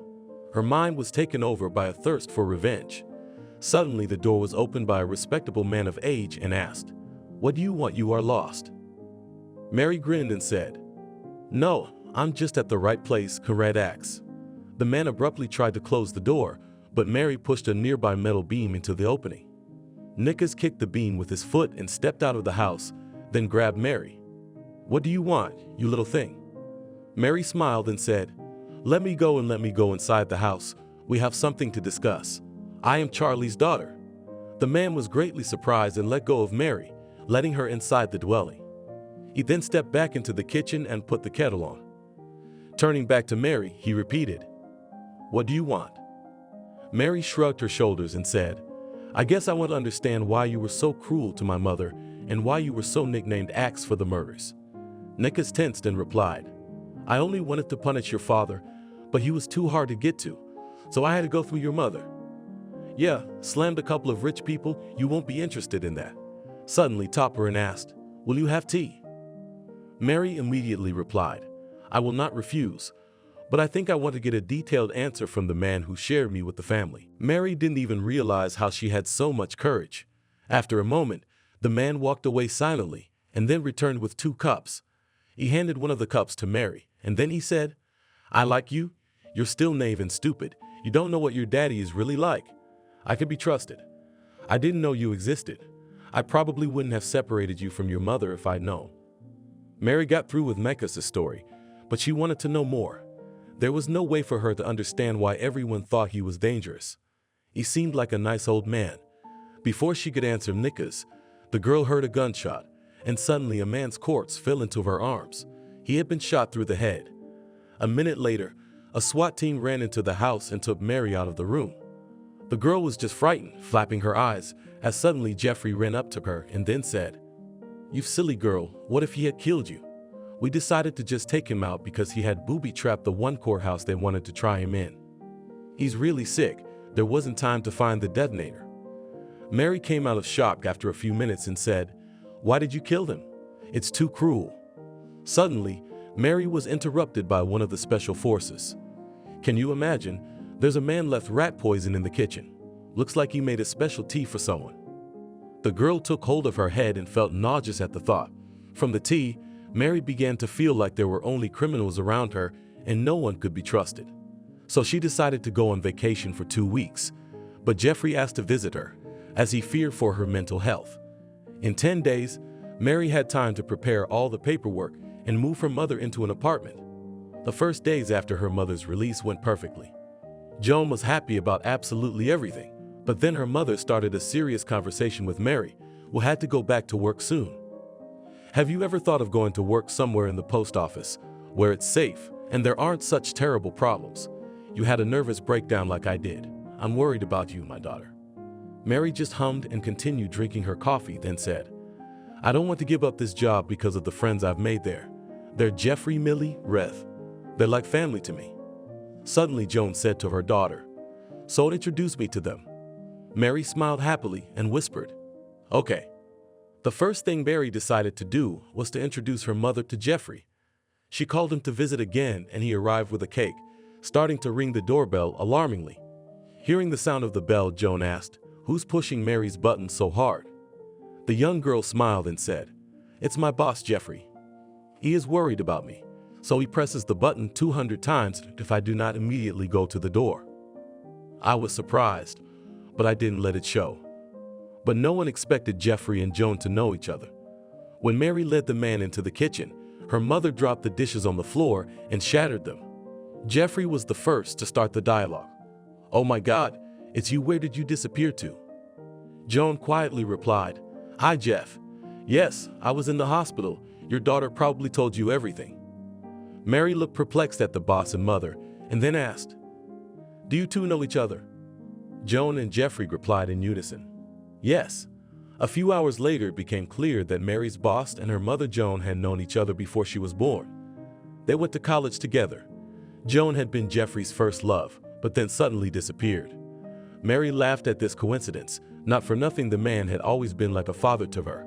Her mind was taken over by a thirst for revenge. Suddenly, the door was opened by a respectable man of age and asked, "What do you want? You are lost." Mary grinned and said, "No, I'm just at the right place, Conrad asks. The man abruptly tried to close the door, but Mary pushed a nearby metal beam into the opening. Nicholas kicked the beam with his foot and stepped out of the house, then grabbed Mary. What do you want, you little thing? Mary smiled and said, let me go and let me go inside the house. We have something to discuss. I am Charlie's daughter. The man was greatly surprised and let go of Mary, letting her inside the dwelling. He then stepped back into the kitchen and put the kettle on. Turning back to Mary, he repeated, what do you want? Mary shrugged her shoulders and said, I guess I want to understand why you were so cruel to my mother and why you were so nicknamed Axe for the murders. Nicholas tensed and replied, I only wanted to punish your father, but he was too hard to get to, so I had to go through your mother. Yeah, slammed a couple of rich people, you won't be interested in that. Suddenly Topper asked, will you have tea? Mary immediately replied, I will not refuse, but I think I want to get a detailed answer from the man who shared me with the family. Mary didn't even realize how she had so much courage. After a moment, the man walked away silently and then returned with 2 cups. He handed one of the cups to Mary, and then he said, I like you. You're still naive and stupid. You don't know what your daddy is really like. I can be trusted. I didn't know you existed. I probably wouldn't have separated you from your mother if I'd known. Mary got through with Mecca's story, but she wanted to know more. There was no way for her to understand why everyone thought he was dangerous. He seemed like a nice old man. Before she could answer Nika's, the girl heard a gunshot, and suddenly a man's corpse fell into her arms. He had been shot through the head. A minute later, a SWAT team ran into the house and took Mary out of the room. The girl was just frightened, flapping her eyes, as suddenly Jeffrey ran up to her and then said, You silly girl, what if he had killed you? We decided to just take him out because he had booby-trapped the one courthouse they wanted to try him in. He's really sick. There wasn't time to find the detonator. Mary came out of shock after a few minutes and said, Why did you kill him? It's too cruel. Suddenly, Mary was interrupted by one of the special forces. Can you imagine? There's a man left rat poison in the kitchen. Looks like he made a special tea for someone. The girl took hold of her head and felt nauseous at the thought. From the tea, Mary began to feel like there were only criminals around her and no one could be trusted. So she decided to go on vacation for 2 weeks. But Jeffrey asked to visit her, as he feared for her mental health. In 10 days, Mary had time to prepare all the paperwork and move her mother into an apartment. The first days after her mother's release went perfectly. Joan was happy about absolutely everything, but then her mother started a serious conversation with Mary, who had to go back to work soon. Have you ever thought of going to work somewhere in the post office, where it's safe and there aren't such terrible problems? You had a nervous breakdown like I did. I'm worried about you, my daughter. Mary just hummed and continued drinking her coffee, then said, I don't want to give up this job because of the friends I've made there. They're Jeffrey, Millie, Reth. They're like family to me. Suddenly, Joan said to her daughter, So introduce me to them. Mary smiled happily and whispered, Okay. The first thing Mary decided to do was to introduce her mother to Jeffrey. She called him to visit again and he arrived with a cake, starting to ring the doorbell alarmingly. Hearing the sound of the bell, Joan asked, Who's pushing Mary's button so hard? The young girl smiled and said, It's my boss, Jeffrey. He is worried about me, so he presses the button 200 times if I do not immediately go to the door. I was surprised, but I didn't let it show. But no one expected Jeffrey and Joan to know each other. When Mary led the man into the kitchen, her mother dropped the dishes on the floor and shattered them. Jeffrey was the first to start the dialogue. Oh my God, it's you, where did you disappear to? Joan quietly replied, Hi, Jeff. Yes, I was in the hospital. Your daughter probably told you everything. Mary looked perplexed at the boss and mother and then asked, Do you two know each other? Joan and Jeffrey replied in unison, Yes. A few hours later, it became clear that Mary's boss and her mother Joan had known each other before she was born. They went to college together. Joan had been Jeffrey's first love, but then suddenly disappeared. Mary laughed at this coincidence. Not for nothing, the man had always been like a father to her.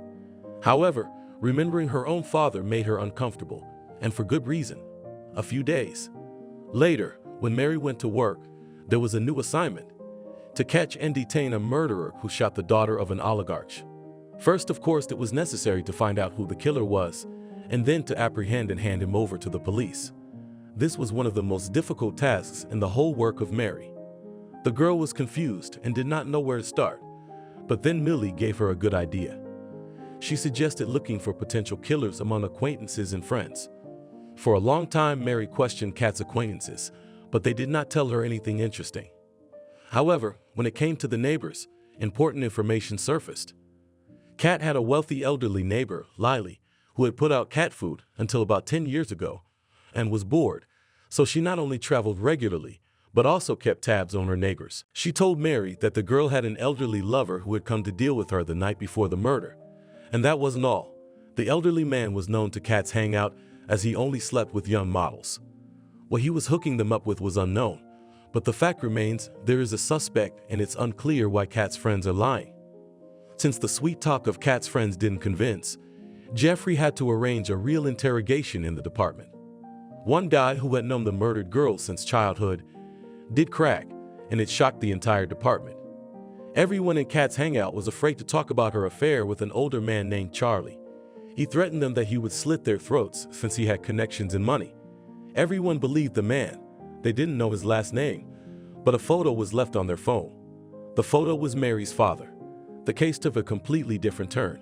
However, remembering her own father made her uncomfortable, and for good reason. A few days later, when Mary went to work, there was a new assignment: to catch and detain a murderer who shot the daughter of an oligarch. First, of course, it was necessary to find out who the killer was, and then to apprehend and hand him over to the police. This was one of the most difficult tasks in the whole work of Mary. The girl was confused and did not know where to start, but then Millie gave her a good idea. She suggested looking for potential killers among acquaintances and friends. For a long time, Mary questioned Kat's acquaintances, but they did not tell her anything interesting. However, when it came to the neighbors, important information surfaced. Kat had a wealthy elderly neighbor, Lily, who had put out cat food until about 10 years ago and was bored, so she not only traveled regularly, but also kept tabs on her neighbors. She told Mary that the girl had an elderly lover who had come to deal with her the night before the murder. And that wasn't all. The elderly man was known to Kat's hangout as he only slept with young models. What he was hooking them up with was unknown, but the fact remains there is a suspect and it's unclear why Kat's friends are lying. Since the sweet talk of Kat's friends didn't convince, Jeffrey had to arrange a real interrogation in the department. One guy who had known the murdered girl since childhood did crack, and it shocked the entire department. Everyone in Kat's hangout was afraid to talk about her affair with an older man named Charlie. He threatened them that he would slit their throats since he had connections and money. Everyone believed the man. They didn't know his last name, but a photo was left on their phone. The photo was Mary's father. The case took a completely different turn.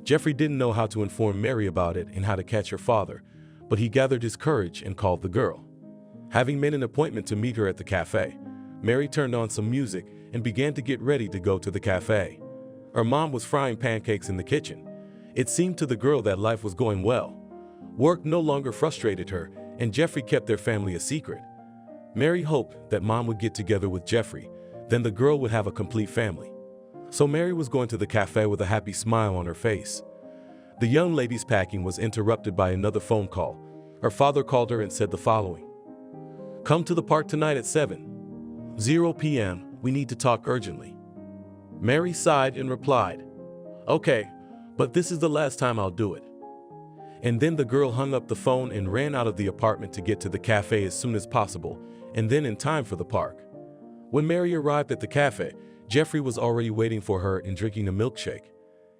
Jeffrey didn't know how to inform Mary about it and how to catch her father, but he gathered his courage and called the girl. Having made an appointment to meet her at the cafe, Mary turned on some music and began to get ready to go to the cafe. Her mom was frying pancakes in the kitchen. It seemed to the girl that life was going well. Work no longer frustrated her, and Jeffrey kept their family a secret. Mary hoped that mom would get together with Jeffrey, then the girl would have a complete family. So Mary was going to the cafe with a happy smile on her face. The young lady's packing was interrupted by another phone call. Her father called her and said the following: "Come to the park tonight at 7:00 p.m. We need to talk urgently." Mary sighed and replied, "Okay, but this is the last time I'll do it." And then the girl hung up the phone and ran out of the apartment to get to the cafe as soon as possible, and then in time for the park. When Mary arrived at the cafe, Jeffrey was already waiting for her and drinking a milkshake.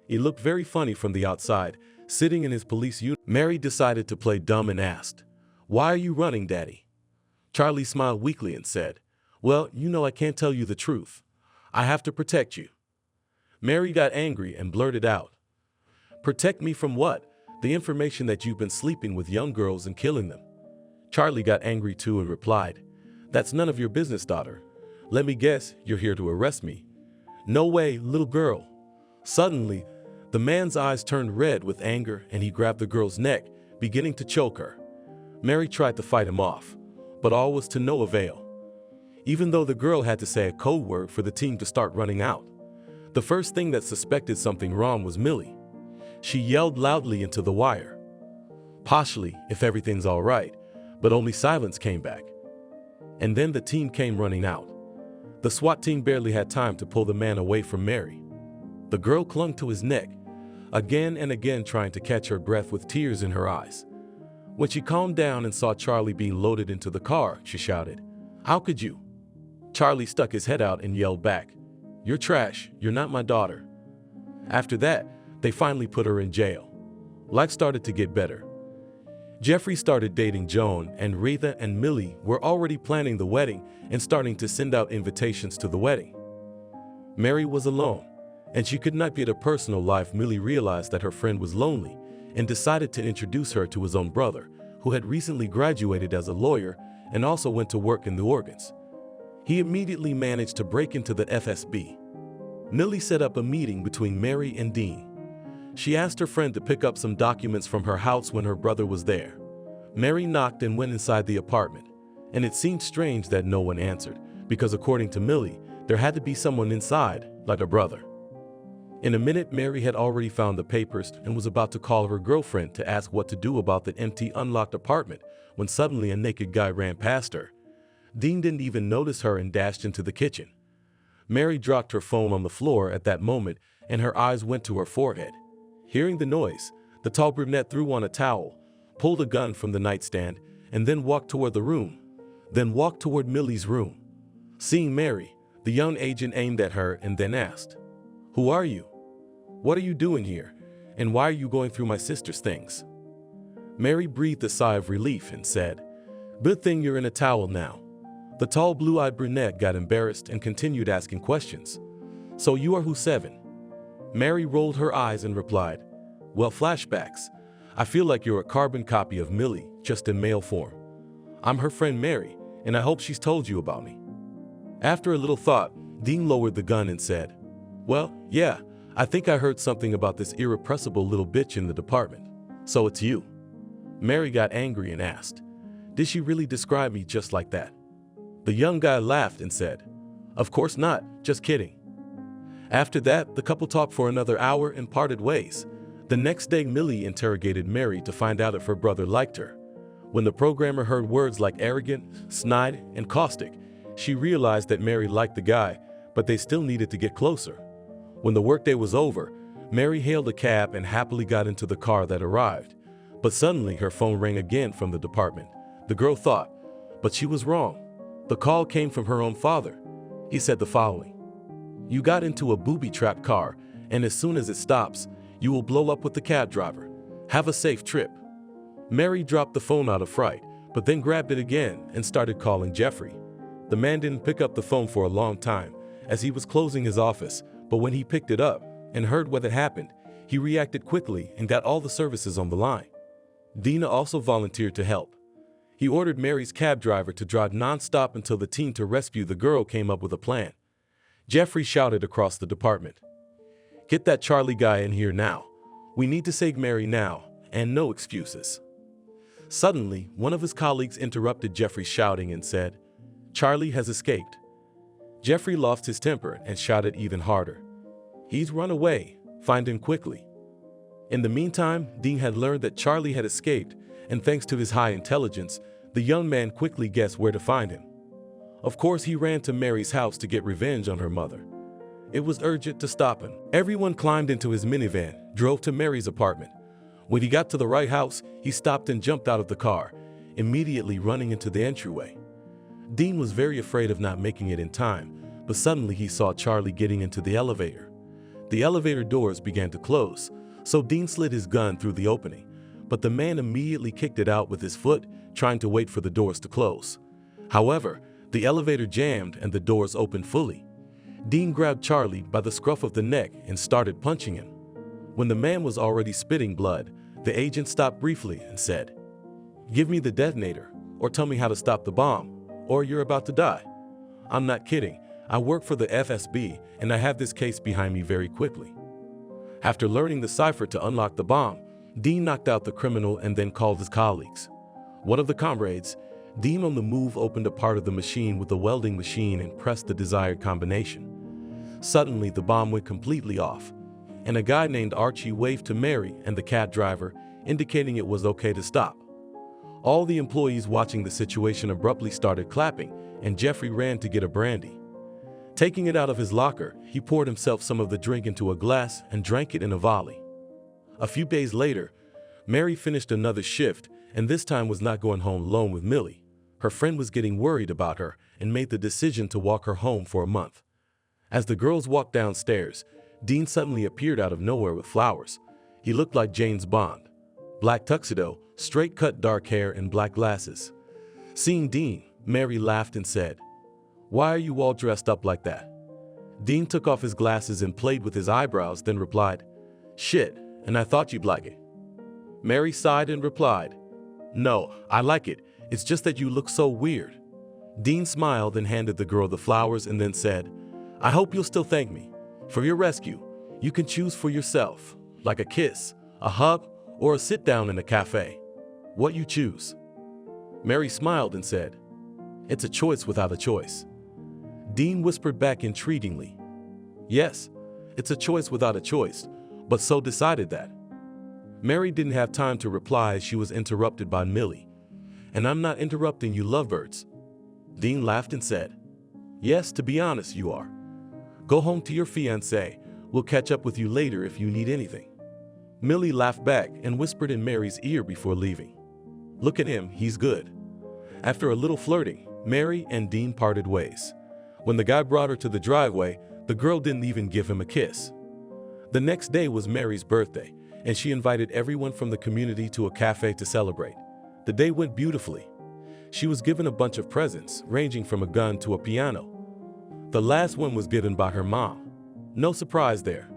He looked very funny from the outside, sitting in his police uniform. Mary decided to play dumb and asked, "Why are you running, Daddy?" Charlie smiled weakly and said, "Well, you know I can't tell you the truth. I have to protect you." Mary got angry and blurted out, "Protect me from what? The information that you've been sleeping with young girls and killing them." Charlie got angry too and replied, "That's none of your business, daughter. Let me guess, you're here to arrest me." "No way, little girl." Suddenly, the man's eyes turned red with anger and he grabbed the girl's neck, beginning to choke her. Mary tried to fight him off, but all was to no avail. Even though the girl had to say a code word for the team to start running out. The first thing that suspected something wrong was Millie. She yelled loudly into the wire, poshly, if everything's all right, but only silence came back. And then the team came running out. The SWAT team barely had time to pull the man away from Mary. The girl clung to his neck, again and again trying to catch her breath with tears in her eyes. When she calmed down and saw Charlie being loaded into the car, she shouted, "How could you?" Charlie stuck his head out and yelled back, "You're trash, you're not my daughter." After that, they finally put her in jail. Life started to get better. Jeffrey started dating Joan, and Retha and Millie were already planning the wedding and starting to send out invitations to the wedding. Mary was alone, and she could not get a personal life. Millie realized that her friend was lonely and decided to introduce her to his own brother, who had recently graduated as a lawyer and also went to work in the organs. He immediately managed to break into the FSB. Millie set up a meeting between Mary and Dean. She asked her friend to pick up some documents from her house when her brother was there. Mary knocked and went inside the apartment, and it seemed strange that no one answered, because according to Millie, there had to be someone inside, like a brother. In a minute, Mary had already found the papers and was about to call her girlfriend to ask what to do about the empty, unlocked apartment when suddenly a naked guy ran past her. Dean didn't even notice her and dashed into the kitchen. Mary dropped her phone on the floor at that moment, and her eyes went to her forehead. Hearing the noise, the tall brunette threw on a towel, pulled a gun from the nightstand, and then walked toward Millie's room. Seeing Mary, the young agent aimed at her and then asked, "Who are you? What are you doing here? And why are you going through my sister's things?" Mary breathed a sigh of relief and said, Good thing you're in a towel now. The tall blue-eyed brunette got embarrassed and continued asking questions. So you are who 7? Mary rolled her eyes and replied, well, flashbacks. I feel like you're a carbon copy of Millie, just in male form. I'm her friend Mary, and I hope she's told you about me. After a little thought, Dean lowered the gun and said, well, yeah, I think I heard something about this irrepressible little bitch in the department. So it's you. Mary got angry and asked, did she really describe me just like that? The young guy laughed and said, of course not, just kidding. After that, the couple talked for another hour and parted ways. The next day, Millie interrogated Mary to find out if her brother liked her. When the programmer heard words like arrogant, snide, and caustic, she realized that Mary liked the guy, but they still needed to get closer. When the workday was over, Mary hailed a cab and happily got into the car that arrived. But suddenly her phone rang again from the department. The girl thought, but she was wrong. The call came from her own father. He said the following: you got into a booby-trapped car, and as soon as it stops, you will blow up with the cab driver. Have a safe trip. Mary dropped the phone out of fright, but then grabbed it again and started calling Jeffrey. The man didn't pick up the phone for a long time, as he was closing his office, but when he picked it up and heard what had happened, he reacted quickly and got all the services on the line. Dina also volunteered to help. He ordered Mary's cab driver to drive nonstop until the team to rescue the girl came up with a plan. Jeffrey shouted across the department, get that Charlie guy in here now. We need to save Mary now, and no excuses. Suddenly, one of his colleagues interrupted Jeffrey's shouting and said, Charlie has escaped. Jeffrey lost his temper and shouted even harder, he's run away, find him quickly. In the meantime, Dean had learned that Charlie had escaped, and thanks to his high intelligence, the young man quickly guessed where to find him. Of course, he ran to Mary's house to get revenge on her mother. It was urgent to stop him. Everyone climbed into his minivan, drove to Mary's apartment. When he got to the right house, he stopped and jumped out of the car, immediately running into the entryway. Dean was very afraid of not making it in time, but suddenly he saw Charlie getting into the elevator. The elevator doors began to close, so Dean slid his gun through the opening, but the man immediately kicked it out with his foot, trying to wait for the doors to close. However, the elevator jammed and the doors opened fully. Dean grabbed Charlie by the scruff of the neck and started punching him. When the man was already spitting blood, the agent stopped briefly and said, give me the detonator, or tell me how to stop the bomb, or you're about to die. I'm not kidding. I work for the FSB, and I have this case behind me very quickly. After learning the cipher to unlock the bomb, Dean knocked out the criminal and then called his colleagues. One of the comrades, Dean on the move, opened a part of the machine with the welding machine and pressed the desired combination. Suddenly, the bomb went completely off, and a guy named Archie waved to Mary and the cab driver, indicating it was okay to stop. All the employees watching the situation abruptly started clapping, and Jeffrey ran to get a brandy. Taking it out of his locker, he poured himself some of the drink into a glass and drank it in a volley. A few days later, Mary finished another shift and this time was not going home alone with Millie. Her friend was getting worried about her and made the decision to walk her home for a month. As the girls walked downstairs, Dean suddenly appeared out of nowhere with flowers. He looked like James Bond. Black tuxedo, straight-cut dark hair, and black glasses. Seeing Dean, Mary laughed and said, "Why are you all dressed up like that?" Dean took off his glasses and played with his eyebrows, then replied, "Shit, and I thought you'd like it." Mary sighed and replied, "No, I like it. It's just that you look so weird." Dean smiled and handed the girl the flowers and then said, "I hope you'll still thank me. For your rescue, you can choose for yourself, like a kiss, a hug, or a sit down in a cafe. What you choose?" Mary smiled and said, "It's a choice without a choice." Dean whispered back intriguingly, "Yes, it's a choice without a choice, but so decided that." Mary didn't have time to reply as she was interrupted by Millie. "And I'm not interrupting you lovebirds." Dean laughed and said, "Yes, to be honest, you are. Go home to your fiancé. We'll catch up with you later if you need anything." Millie laughed back and whispered in Mary's ear before leaving, "Look at him, he's good." After a little flirting, Mary and Dean parted ways. When the guy brought her to the driveway, the girl didn't even give him a kiss. The next day was Mary's birthday, and she invited everyone from the community to a cafe to celebrate. The day went beautifully. She was given a bunch of presents, ranging from a gun to a piano. The last one was given by her mom. No surprise there.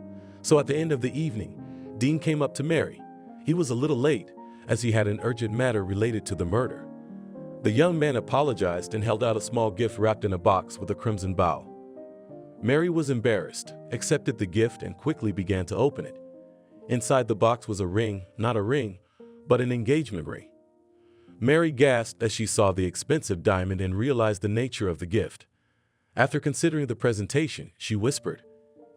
So at the end of the evening, Dean came up to Mary. He was a little late, as he had an urgent matter related to the murder. The young man apologized and held out a small gift wrapped in a box with a crimson bow. Mary was embarrassed, accepted the gift, and quickly began to open it. Inside the box was a ring, not a ring, but an engagement ring. Mary gasped as she saw the expensive diamond and realized the nature of the gift. After considering the presentation, she whispered,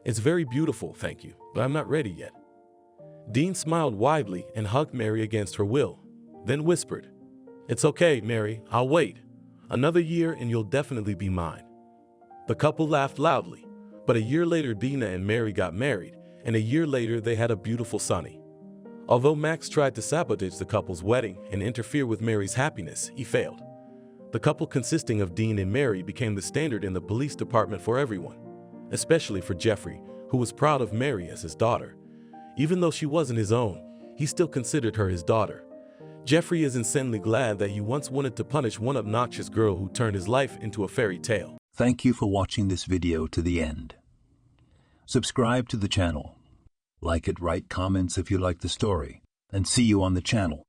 "It's very beautiful, thank you, but I'm not ready yet." Dean smiled widely and hugged Mary against her will, then whispered, "It's okay, Mary, I'll wait. Another year and you'll definitely be mine." The couple laughed loudly, but a year later Dina and Mary got married, and a year later they had a beautiful Sonny. Although Max tried to sabotage the couple's wedding and interfere with Mary's happiness, he failed. The couple consisting of Dean and Mary became the standard in the police department for everyone, especially for Jeffrey, who was proud of Mary as his daughter. Even though she wasn't his own, he still considered her his daughter. Jeffrey is insanely glad that he once wanted to punish one obnoxious girl who turned his life into a fairy tale. Thank you for watching this video to the end. Subscribe to the channel. Like it, write comments if you like the story, and see you on the channel.